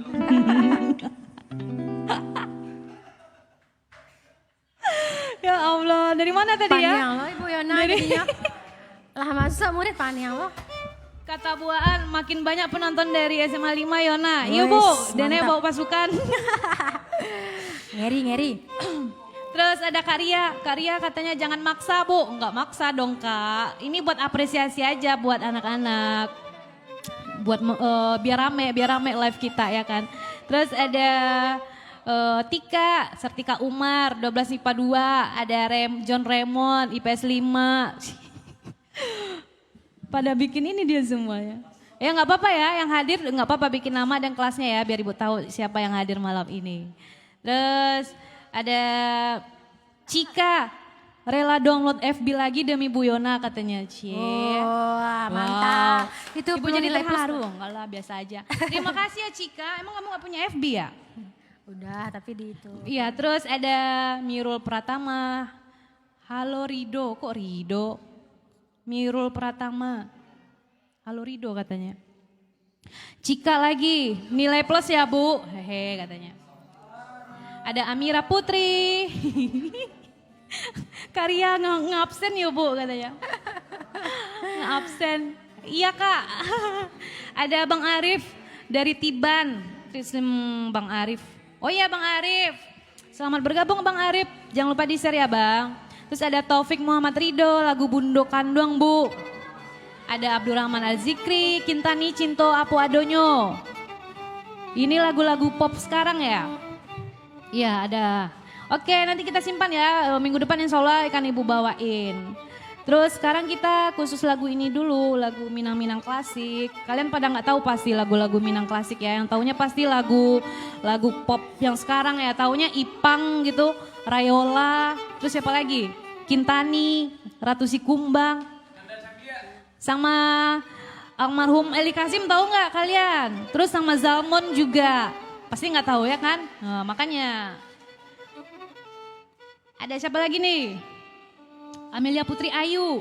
Ya Allah, dari mana tadi ya? Paniang lo Ibu Yona jadinya. Lah masa murid Paniang lo? Kata Buaan, makin banyak penonton dari SMA 5 Yona. Iya Wes, Bu, Dene mantap. bawa pasukan. Ngeri. Terus ada Kak Ria katanya jangan maksa Bu. Enggak maksa dong Kak, ini buat apresiasi aja buat anak-anak. Buat biar rame live kita ya kan. Terus ada Tika, Sertika Umar, 12 IPA 2, ada John Raymond, IPS 5. Pada bikin ini dia semuanya. Ya nggak apa-apa ya, yang hadir nggak apa-apa bikin nama dan kelasnya ya, biar Ibu tahu siapa yang hadir malam ini. Terus ada Cika, rela download FB lagi demi Bu Yona katanya. Cie. Wah, mantap. Itu Ibu perlu jadi nilai plus. terharu, enggak lah biasa aja. Terima kasih ya Cika, emang kamu gak punya FB ya? Udah, tapi di itu. Iya, terus ada Mirul Pratama. Halo Rido, kok Rido? Mirul Pratama. Halo Rido katanya. Cika lagi, nilai plus ya Bu? Hehe katanya. Ada Amira Putri. Karya ngabsen ya Bu katanya. Ngabsen. Iya Kak. Ada Bang Arif dari Tiban. Bang Arif. Oh iya Bang Arif. Selamat bergabung Bang Arif. Jangan lupa di-share ya Bang. Terus ada Taufik Muhammad Ridho, lagu Bundo Kandung Bu. Ada Abdurrahman Al-Zikri, Kintani Cinto Apu Adonyo. Ini lagu-lagu pop sekarang ya? Iya ada. Oke nanti kita simpan ya, minggu depan insya Allah akan Ibu bawain. Terus sekarang kita khusus lagu ini dulu, lagu Minang-Minang klasik. Kalian pada nggak tahu pasti lagu-lagu Minang klasik ya, yang taunya pasti lagu pop yang sekarang ya, taunya Ipang gitu, Rayola, terus siapa lagi? Kintani, Ratu Sikumbang, sama almarhum Eli Kasim tahu nggak kalian? Terus sama Zalmon juga, pasti nggak tahu ya kan? Nah, makanya ada siapa lagi nih? Amelia Putri Ayu,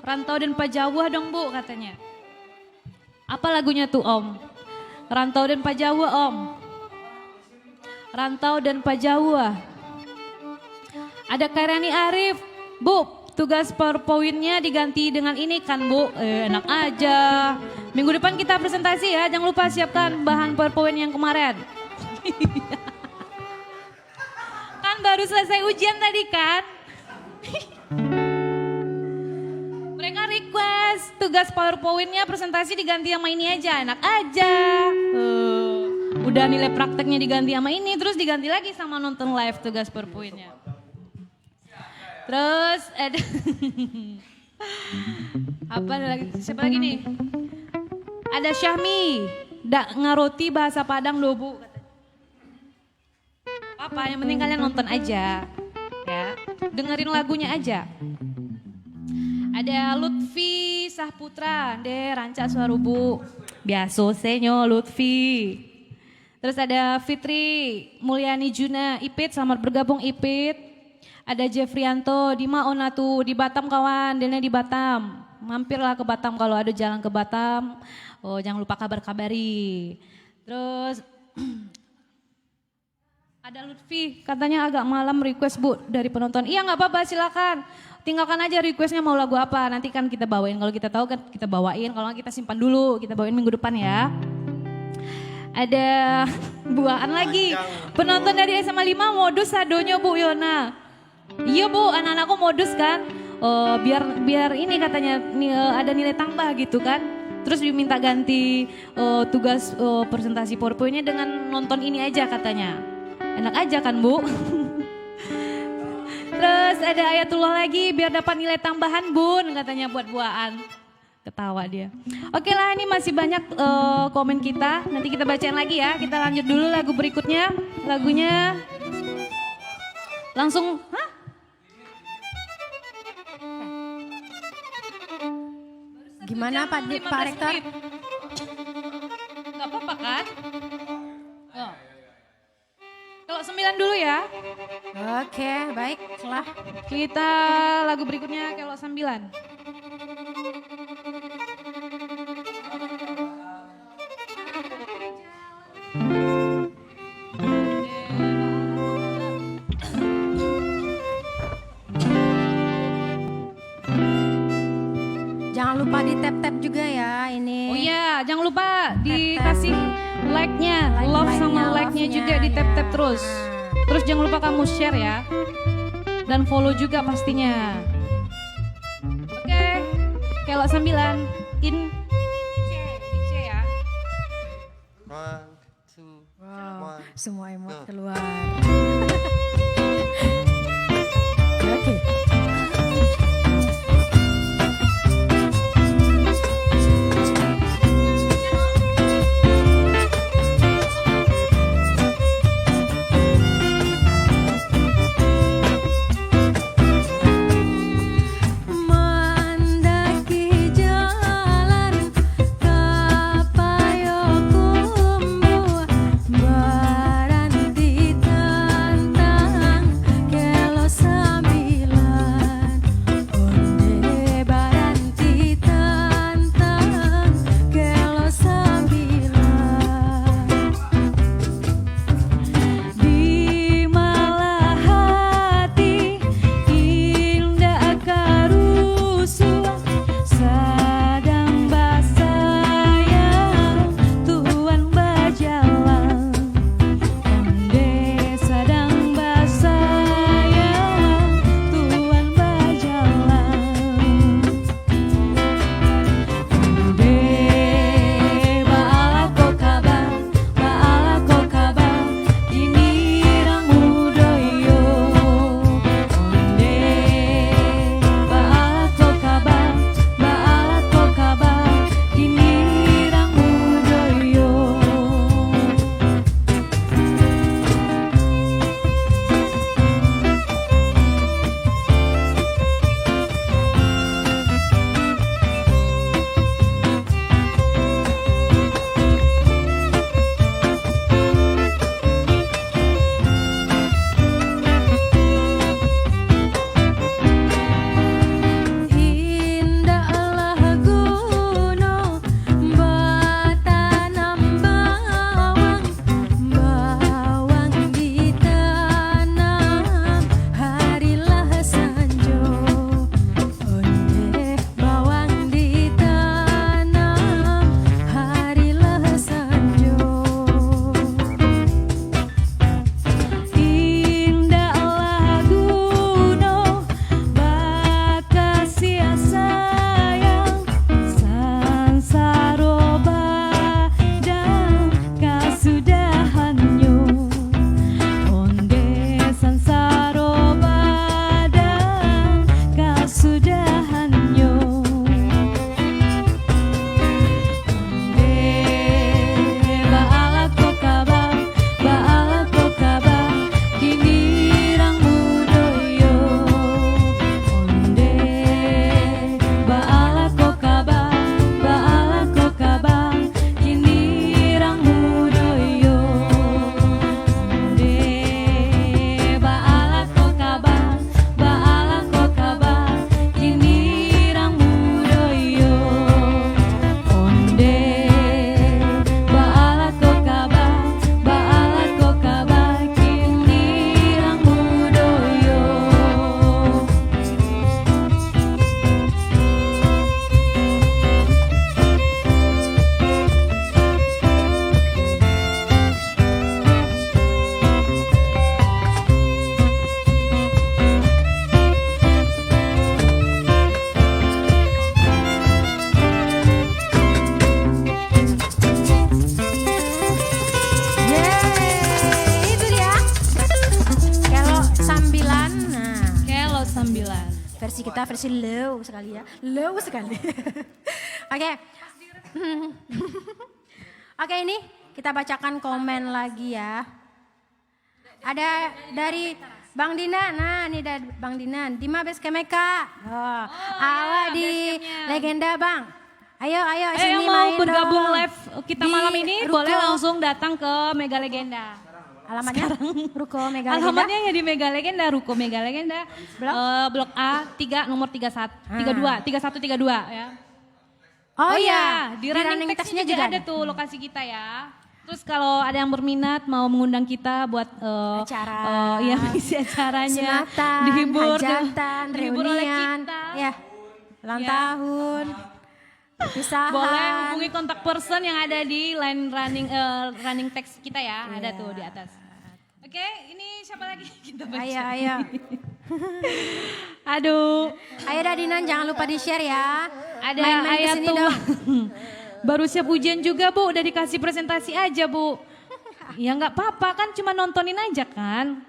Rantau dan Pajawa dong Bu katanya. Apa lagunya tuh Om? Rantau dan Pajawa Om. Rantau dan Pajawa. Ada Kairani Arif, Bu tugas PowerPoint-nya diganti dengan ini kan Bu? Enak aja. Minggu depan kita presentasi ya, jangan lupa siapkan bahan PowerPoint yang kemarin. Kan baru selesai ujian tadi kan? Mereka request tugas PowerPoint-nya presentasi diganti sama ini aja, enak aja. Udah nilai prakteknya diganti sama ini, terus diganti lagi sama nonton live tugas PowerPoint-nya. Terus ada apa lagi? Siapa lagi nih? Ada Syahmi, dak ngaroti bahasa Padang do Bu. Apa yang penting kalian nonton aja, ya, dengerin lagunya aja. Ada Lutfi Sahputra, Ranca Suarubu, biasa senyo Lutfi. Terus ada Fitri Mulyani Juna, Ipit, selamat bergabung Ipit. Ada Jeffrianto, Dima Onatu, di Batam kawan, Delnya di Batam. Mampirlah ke Batam kalau ada jalan ke Batam. Oh jangan lupa kabar-kabari. Terus ada Lutfi, katanya agak malam request Bu dari penonton. Iya nggak apa-apa silakan. Tinggalkan aja requestnya mau lagu apa, nanti kan kita bawain. Kalau kita tahu kan kita bawain, kalau kita simpan dulu, kita bawain minggu depan ya. Ada buaan lagi, penonton dari SMA 5 modus sadonya Bu Yona. Iya Bu, anak-anakku modus kan, biar ini katanya ada nilai tambah gitu kan. Terus diminta ganti tugas presentasi PowerPoint-nya dengan nonton ini aja katanya. Enak aja kan Bu? Terus ada Ayatullah lagi, biar dapat nilai tambahan Bun katanya buat buaan. Ketawa dia. Oke lah, ini masih banyak komen kita, nanti kita bacain lagi ya. Kita lanjut dulu lagu berikutnya, lagunya Langsung, hah? Gimana Pak 15 Rektor? menit. Gak apa-apa kan? Oh. Kalau 9 dulu ya. Oke, baiklah. Kita lagu berikutnya kalau 9. Jangan lupa di tap-tap juga ya ini. Oh iya, jangan lupa dikasih like-nya, love sama like-nya juga di tap-tap ya. terus. Terus jangan lupa kamu share ya. Dan follow juga pastinya. Oke, kalau 9 in C ya. 1, 2, Wow, 1. semua emot Tuh. keluar. Oke. Mendaki jalan kapayokumbu baranti tantang kelo sambilan onde baranti tantang kelo sambilan di malah hati indah karusu sedang basayang tuan bajalan onde sedang basayang tuan bajalan onde baalako kabar ini ramudoyo onde baalako kabar ini ramudoyo. Indahlah gunung batanam bawang ditanam harilah sanjo onde bawang ditanam harilah sanjo. Indahlah gunung bakasia sayang sansaro badang kasudahanyo onde sansaro badang kasudahanyo onde baalako kabar kini ramudoyo onde baalako kabar kini ramudoyo onde baalako kabar kini ramudoyo onde baalako kabar kini ramudoyo. Yeay, itu dia. Kalau sambilan, nah Kelo 9. versi kita versi low sekali ya, low sekali. Oke, oke ini kita bacakan komen lagi ya. Ada dari Bang Dinan, nah ini ada Bang Dinan. Di mana base camp Meka? Oh, awak ya, di base campnya. Legenda Bang. Ayo sini yang mau main bergabung dong. live kita Di malam ini Ruko. boleh langsung datang ke Mega Legenda. Alamatnya? Ruko Mega Legenda. Alamatnya ya di Mega Legenda, Ruko Mega Legenda. Blok? Blok A 3 nomor 31 ya. Oh iya, di running text-nya juga ada tuh lokasi kita ya. Terus kalau ada yang berminat mau mengundang kita buat Acara. iya mengisi acaranya, Sunatan, dihibur hajatan, dihibur oleh reunian. kita. Ya, ulang Ya. tahun. Pisahan. Boleh hubungi kontak person yang ada di line running text kita ya, ada Iya. tuh di atas. Oke, ini siapa lagi kita baca? Ayo. Aduh, Ayo dah Dinan, jangan lupa di-share ya. ada Main-main ayat kesini tuh. dong. Baru siap ujian juga Bu, udah dikasih presentasi aja Bu. Ya nggak apa-apa kan cuma nontonin aja kan.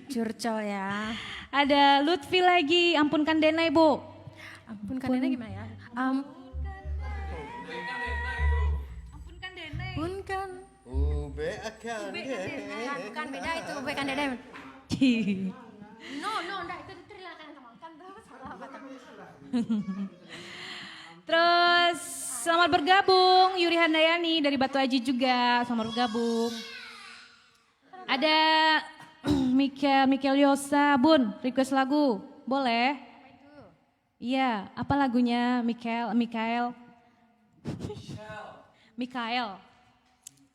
Curcol ya. Ada Lutfi lagi, ampunkan Denai Bu. Ampunkan Denai gimana ya? Ampunkan Denai. Ampunkan. Ube akan Bukan beda itu, bukan Denai. No, enggak itu terilakan sama kan salah kata. Terus selamat bergabung Yuri Handayani dari Batu Aji juga, selamat bergabung. Ada Mikel Yosa, Bun, request lagu, boleh? Iya, apa lagunya Mikael?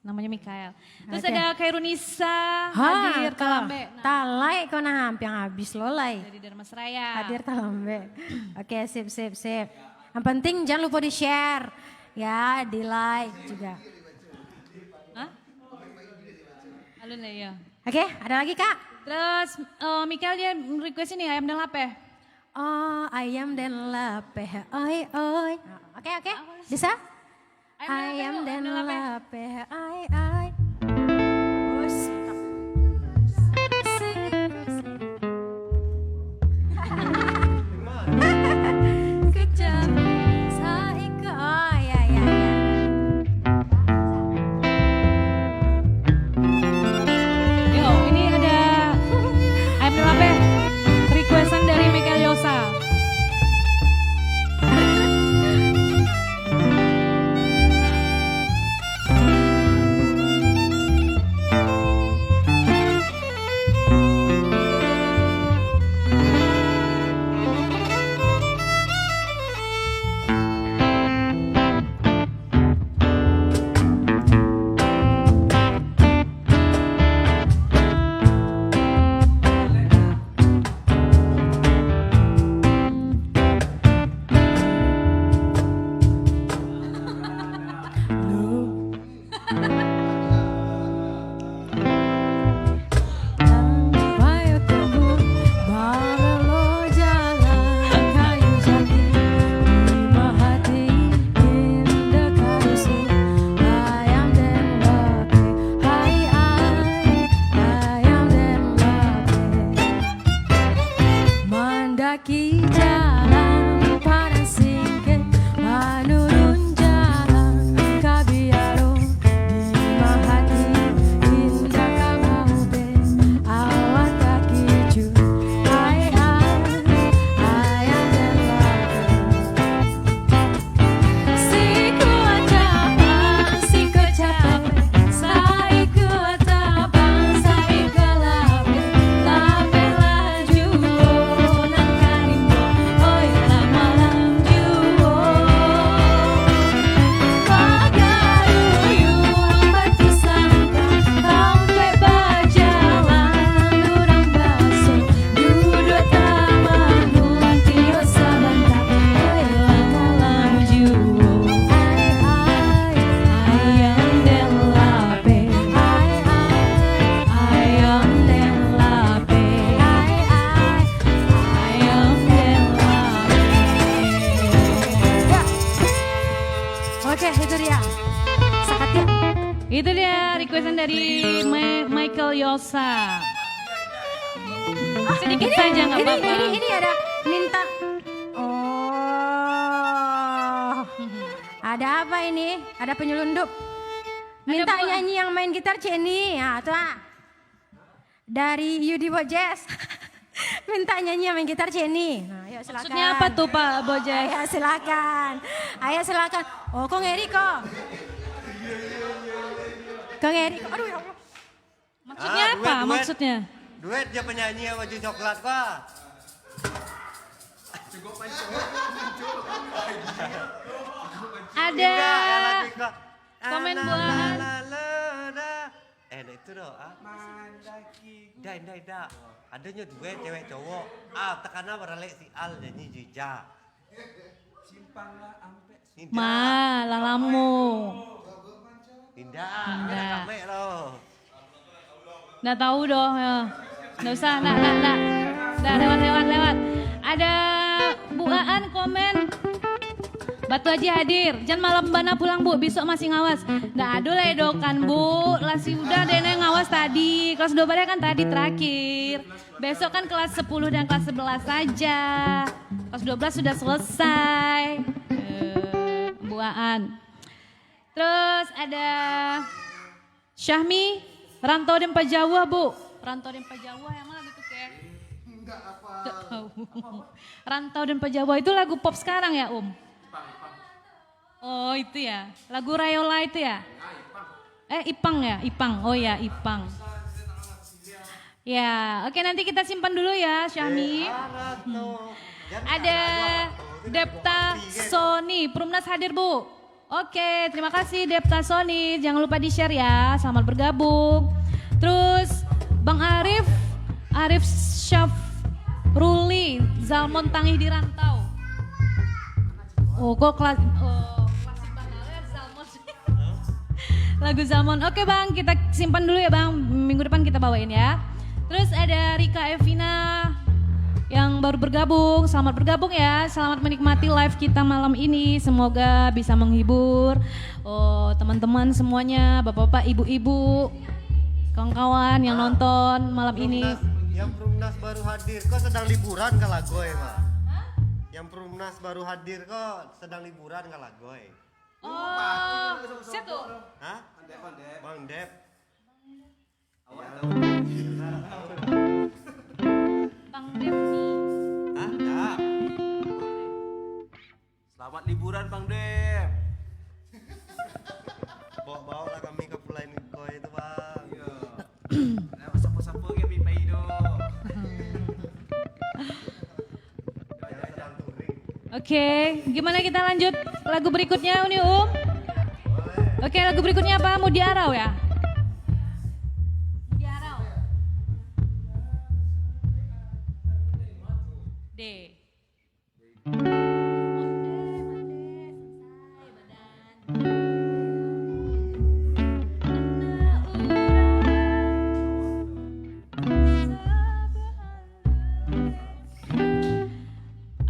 Namanya Mikael. Terus Oke. ada Kairunisa, hadir Talambe. Nah, Talai kau nah hampir habis lolai. dari Dharmasraya. Hadir Talambe. Oke, sip. Yang penting jangan lupa di-share. Ya, di-like juga. Hah? Alun ya. Oke, ada lagi Kak? Terus Mikael dia request ini ayam dan lape. Oh, ayam dan lapeh, oi. Oke. Bisa? Ayam dan lapeh, oi. Us, kejam, saika. Oh, ya. Yo, ini ada ayam dan lape. Requestan dari Mikel Yosa. Ayo tunggu, bawa jalan kayu jati, lima hati indah karusi, ayam dan lape, ayam dan lape, mendaki jalan pada singkir, menurun jalan kabiaro, lima hati indah kamu be, awak kaki ju, ayam dan lape. Siku acapan, siku capek, saiku acapan, saiku lape, lape laju, nang karimbo, oi lama lanju. Pagaruyung batu sangka, sampai berjalan durang baso, duduk taman tio sabanta, oi lama lanju. Ayam dan lape, ayam dan lape, ayam dan lape. Oke, itu dia. Sakatnya. Itu dia requestan dari Michael Yosa. Sedikit saja nggak apa-apa. Ini ada minta. Oh. Ada apa ini? Ada penyelundup. Minta Ada apa? nyanyi yang main gitar Ceni. Ya, tuh. dari Yudi Bojes. Minta nyanyi main gitar Jenny. Nah, ayo silakan. Maksudnya apa tuh Pak Bojes? Ayo silakan. Ayo silakan. Oh, Kong Eriko. Kong Eriko. Aduh ya Allah. Maksudnya apa? duet. Maksudnya? Duet dia penyanyi sama baju coklat kok. Ada Enggak, komen buatan. Nah itu doh. Dah. Adanya duet cewek cowok. Tekana beralek si Al nyanyi Juja. Ma, lalamu. Tidak, Tidak. rame loh. Nggak tahu doh. Ya. Nggak usah, nggak. Udah lewat. Ada Bu Aan komen. Batu Haji hadir. Jangan malam bana pulang Bu, besok masih ngawas. Nggak ada lah edokan Bu. Lasi udah dene ngawas tadi. Kelas 12 kan tadi terakhir. Besok kan kelas 10 dan kelas 11 saja. Kelas 12 sudah selesai. Bu Aan. Terus ada Syahmi, Rantau dan Pajawa Bu. Rantau dan Pajawa yang mana gitu kek? Enggak apa. Rantau dan Pajawa itu lagu pop sekarang ya Oh itu ya, lagu Rayola itu ya? Ipang ya, Ipang. Oh ya, Ipang. Ya, oke nanti kita simpan dulu ya, Syahmi. Ada Depta Sony, Prumnas hadir Bu. Oke, terima kasih Depta Sony. Jangan lupa di-share ya, selamat bergabung. Terus Bang Arif Syafruli, Zalmon Tangih di Rantau. Oh kok klasik banget Zalmon. Lagu Zalmon. Oke Bang, kita simpan dulu ya Bang. Minggu depan kita bawain ya. Terus ada Rika Evina yang baru bergabung. Selamat bergabung ya. Selamat menikmati live kita malam ini. Semoga bisa menghibur teman-teman semuanya, bapak-bapak, ibu-ibu, kawan-kawan yang nonton malam ini. Yang Prumnas baru hadir kok sedang liburan ke Lagoy, Mak? Yang Prumnas baru hadir kok sedang liburan ke Lagoy. Oh, siapa tuh? Hah? Bang Dep. Bang Devi. Hah? Ya. Selamat liburan Bang Dep. Bawa lah kami ke Pulau Nikoy itu, Bang. Iya. Sapu-sapu ke pipa itu. Oke, gimana kita lanjut lagu berikutnya Uni Oke, lagu berikutnya apa? Mau diarau ya? Diarau. D.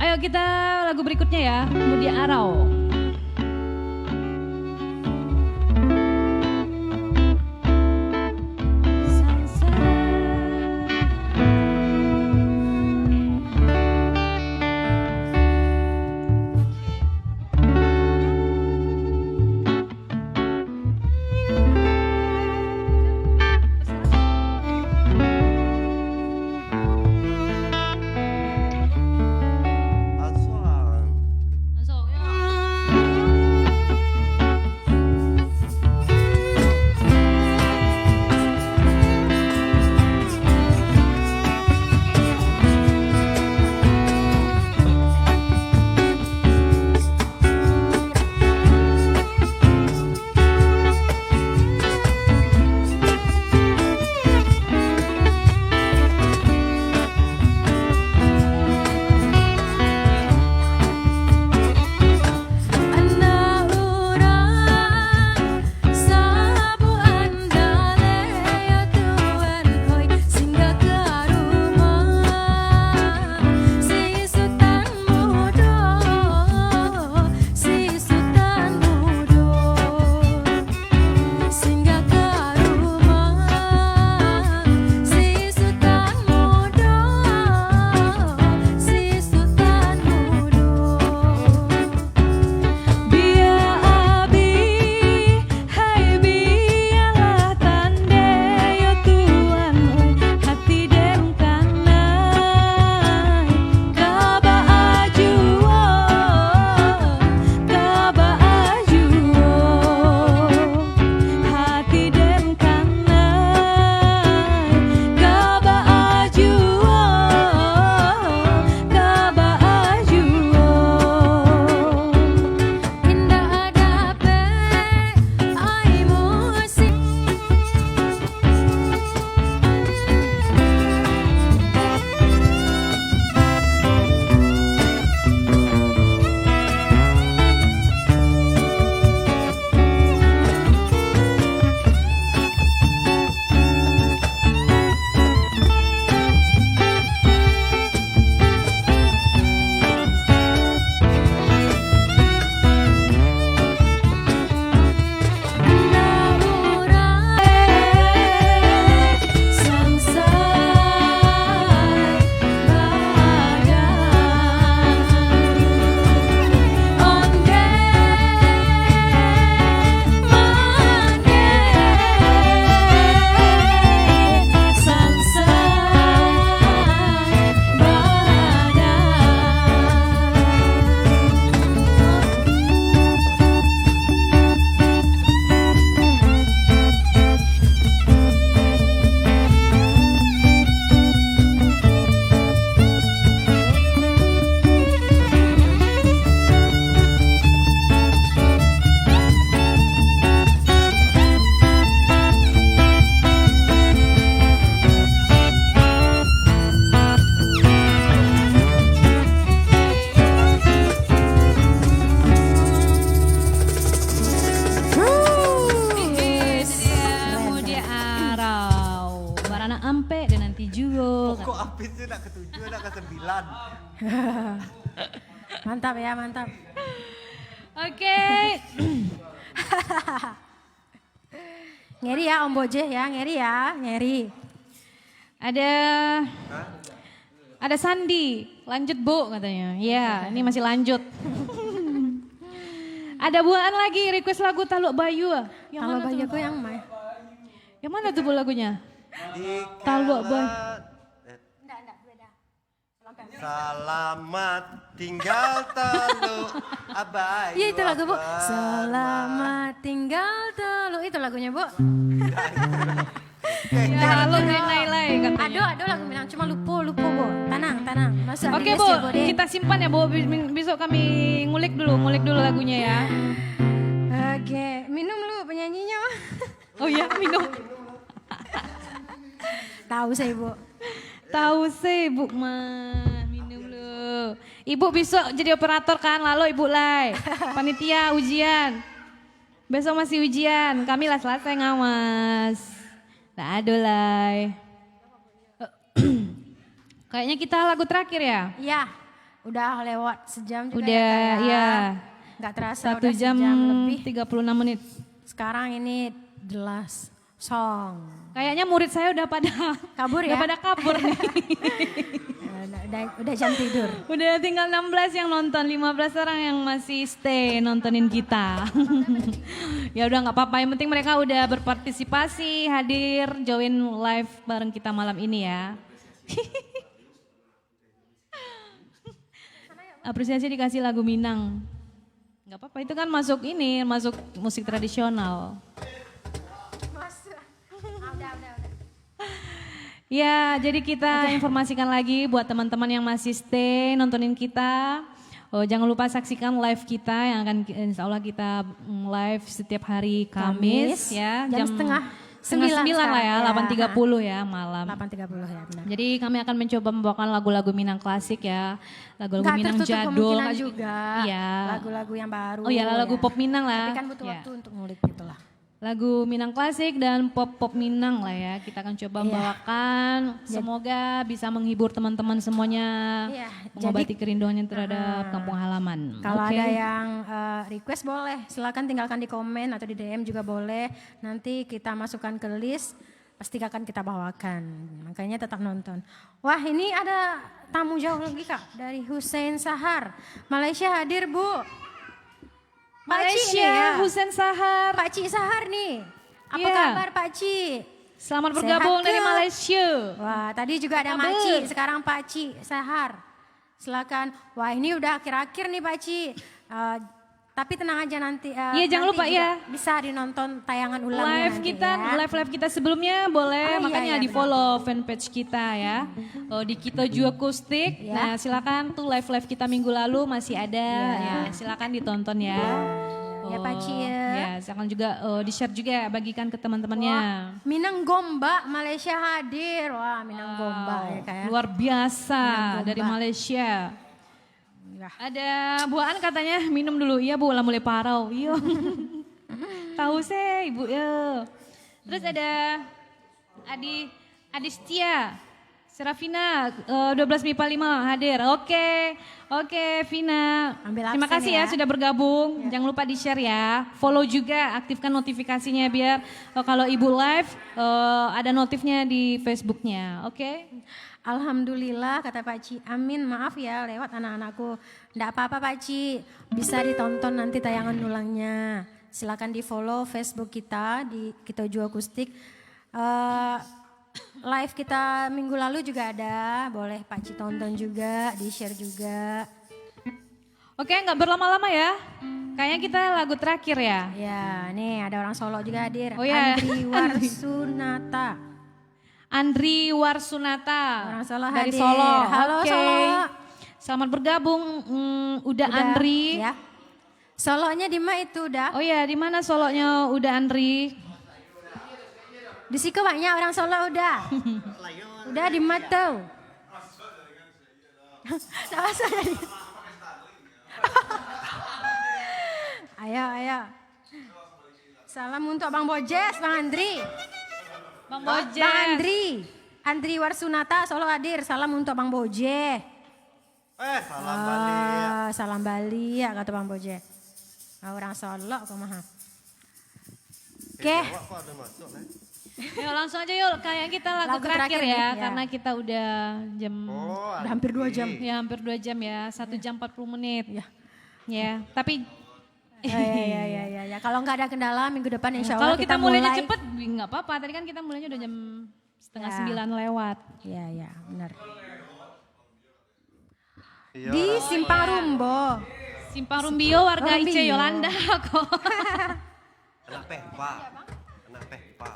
Ayo kita lagu berikutnya ya, Mudi Arau. Langsung. Langsung, yuk. habis itu nak ke-7, nak ke-9. Mantap ya, mantap. Oke. Ngeri ya Om Boje ya, ngeri ya, ngeri. Ada Sandi, lanjut Bu katanya. Iya, ini masih lanjut. Ada buaan lagi request lagu Taluk Bayu. Yang Kalau mana Bayu tuh? aku yang main. Yang mana tuh Bu lagunya? Di Taluk Bayu. Selamat tinggal Taluk Abayu. Iya itu lagu Bu. Abah. Selamat tinggal Taluk. Itu lagunya Bu. Ya, lo nilai katanya. Aduh lagu Minang cuma lupa Bu. Tenang. Masa Oke request Bu, ya, deh. kita simpan ya Bu. Besok kami ngulik dulu lagunya ya. Oke, minum lu penyanyinya. Oh ya, minum. Tahu saya Bu. Tahu sih Bu mah, minum lu. Ibu besok jadi operator kan, lalu Ibu Lai. Panitia ujian. Besok masih ujian, kami lah selesai ngawas. Tak ada Lai. Kayaknya kita lagu terakhir ya? Iya, udah lewat sejam juga Udah, ya. Kak, ya. Nggak terasa 1 udah jam sejam lebih. 36 menit. Sekarang ini the last song. Kayaknya murid saya udah pada Kabur udah ya? pada kabur nih. Udah jam tidur. Udah tinggal 16 yang nonton, 15 orang yang masih stay nontonin kita. Ya udah nggak apa-apa, yang penting mereka udah berpartisipasi, hadir, join live bareng kita malam ini ya. Apresiasi dikasih lagu Minang. Nggak apa-apa, itu kan masuk musik tradisional. Ya, jadi kita informasikan lagi buat teman-teman yang masih stay nontonin kita. Oh, jangan lupa saksikan live kita yang akan insya Allah kita live setiap hari Kamis ya. Jam setengah 9 lah ya, sekarang, 8.30 ya malam. 8.30 ya benar. Jadi kami akan mencoba membawakan lagu-lagu Minang klasik ya. Lagu-lagu Nggak Minang tertutup jadul. kemungkinan juga. Iya. Lagu-lagu yang baru. Oh iya, lagu ya. pop Minang lah. Tapi kan butuh Ya. waktu untuk ngulik gitu lah. Lagu Minang klasik dan pop-pop Minang lah ya. Kita akan coba membawakan. Semoga bisa menghibur teman-teman semuanya. Iya, Mengobati kerinduannya terhadap kampung halaman. Kalau Oke. ada yang request boleh, silakan tinggalkan di komen atau di DM juga boleh. Nanti kita masukkan ke list, pasti akan kita bawakan. Makanya tetap nonton. Wah ini ada tamu jauh lagi Kak, dari Hussein Sahar. Malaysia hadir Bu. Pak Cik nih ya. Malaysia, Husen Sahar. Pak Cik Sahar nih. Apa Iya. kabar Pak Cik? Selamat bergabung Sehat dari ke? Malaysia. Wah, tadi juga ada Mak Cik, sekarang Pak Cik Sahar. Silakan. Wah, ini udah akhir-akhir nih Pak Cik. Tapi tenang aja nanti. Iya, jangan nanti lupa juga ya. Bisa dinonton tayangan ulangnya Live nanti kita, ya. live kita sebelumnya boleh, Oh, iya, makanya iya, di follow fanpage kita ya. Oh, di Kita Jua Akustik. Ya. Nah silakan tuh live live kita minggu lalu masih ada. Ya, silakan ditonton ya. Ya, Pak Ci, ya. Ya, silakan juga di share juga, bagikan ke teman-temannya. Minang Gomba Malaysia hadir. Wah, Minang Gomba ya kayak. Luar biasa Minang dari Gomba. Malaysia. Ya. Ada buaan katanya minum dulu. Iya Bu, lah mulai parau. Iya. Tahu sih Ibu ya. Terus ada Adistia, Serafina 12 MIPA 5 hadir. Oke Vina. Ambil Terima absen kasih ya ya. sudah bergabung. Jangan lupa di share ya. Follow juga, aktifkan notifikasinya biar kalau Ibu live ada notifnya di Facebooknya. Oke. Alhamdulillah kata Pak Ci. Amin, maaf ya lewat anak-anakku. Nggak apa-apa Pak Ci. Bisa ditonton nanti tayangan ulangnya. Silakan di follow Facebook kita di Kita Jua Akustik. Live kita minggu lalu juga ada. Boleh Pak Ci tonton juga, di share juga. Oke, nggak berlama-lama ya. Kayaknya kita lagu terakhir ya. Ya, nih ada orang Solo juga hadir. Oh ya. Andri Warsunata. Andri Warsunata Orang Solo dari hadir. Solo. Halo, Oke. Solo. Selamat bergabung. Udah Andri. Ya. Solonya di mana itu udah? Oh ya, di mana Solonya udah Andri? Di situ banyak orang Solo udah. Udah di Matau. Nggak usah jadi. Ayo. Salam untuk Bang Bojes, Bang Andri. Bang Bojes. Bang Andri. Andri Warsunata Solo hadir. Salam untuk Bang Boje. Salam balik. Salam Bali ya kata Bang Boje. Orang Solo kok mah. Oke. Jawab kok ada masuk lah. Yuk langsung aja yuk, kayak kita lagu, Lagu terakhir terakhir ya, nih, ya. karena kita udah jam, Oh, Udah hampir 2 jam. ya hampir 2 jam ya, 1 jam 40 menit. Ya. Ya, tapi Ya. Kalau nggak ada kendala minggu depan insya Allah kalau kita mulainya mulai. cepet, nggak apa-apa. Tadi kan kita mulainya udah jam setengah Ya. 9 lewat. Iya, benar. iya. Di Simpang Rumbo. Simpang Rumbio, warga Rumbio. IC Yolanda kok. Anak Pepa. Anak Pepa.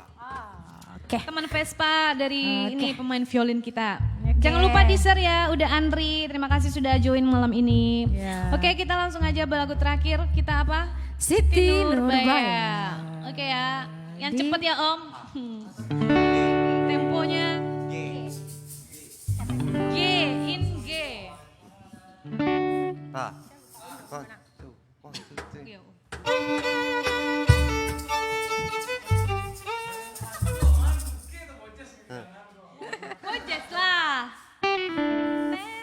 Oke. Teman Vespa dari Oke. ini pemain violin kita. Oke. Jangan lupa di-share ya, udah Andri. Terima kasih sudah join malam ini. Ya. Oke, kita langsung aja lagu terakhir. Kita apa? Siti Nurbaya. Nurbaya. Oke ya, yang Di- cepet ya Om. Temponya G, in G. Ah. One, two, three. Yo. Gojes lah.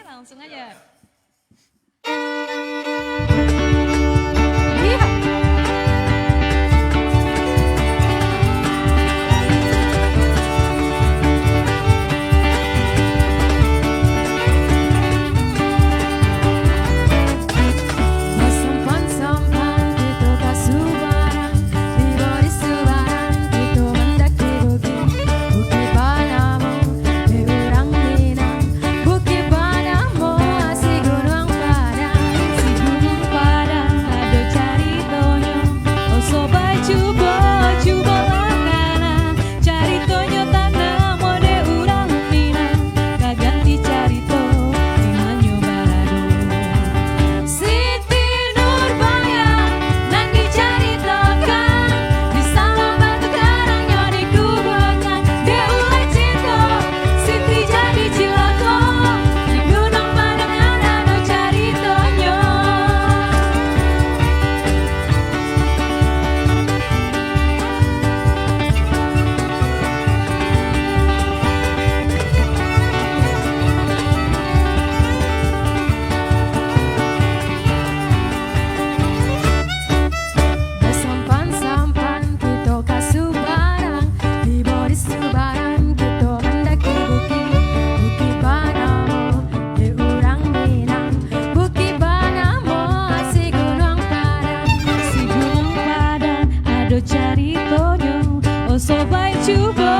Langsung aja. Iya. Sampan-sampan gitu kasubaran di bodi subaran gitu mendaki bukit bukit Panamu di urang Minang bukit Panamu asli gunung Padang Si gunung Padang ada cari tonyo. Oh sobat coba langana. Cari tonyo tanah mode urang Minang. Kaganti cari to imanyo barado. Siti Nurbaya nang dicaritakan di Salam Batu Karangnya di kubukan dia ulai cinta Siti jadi cilaka di Gunung Padang ada no caritanya. Sampan-sampan kita kasubaran di bodi subaran kita mendaki bukit Panamu di urang Minang bukit Panamu si gunung Padang. Si gunung Padang ada cari tonyo. Oh sobat coba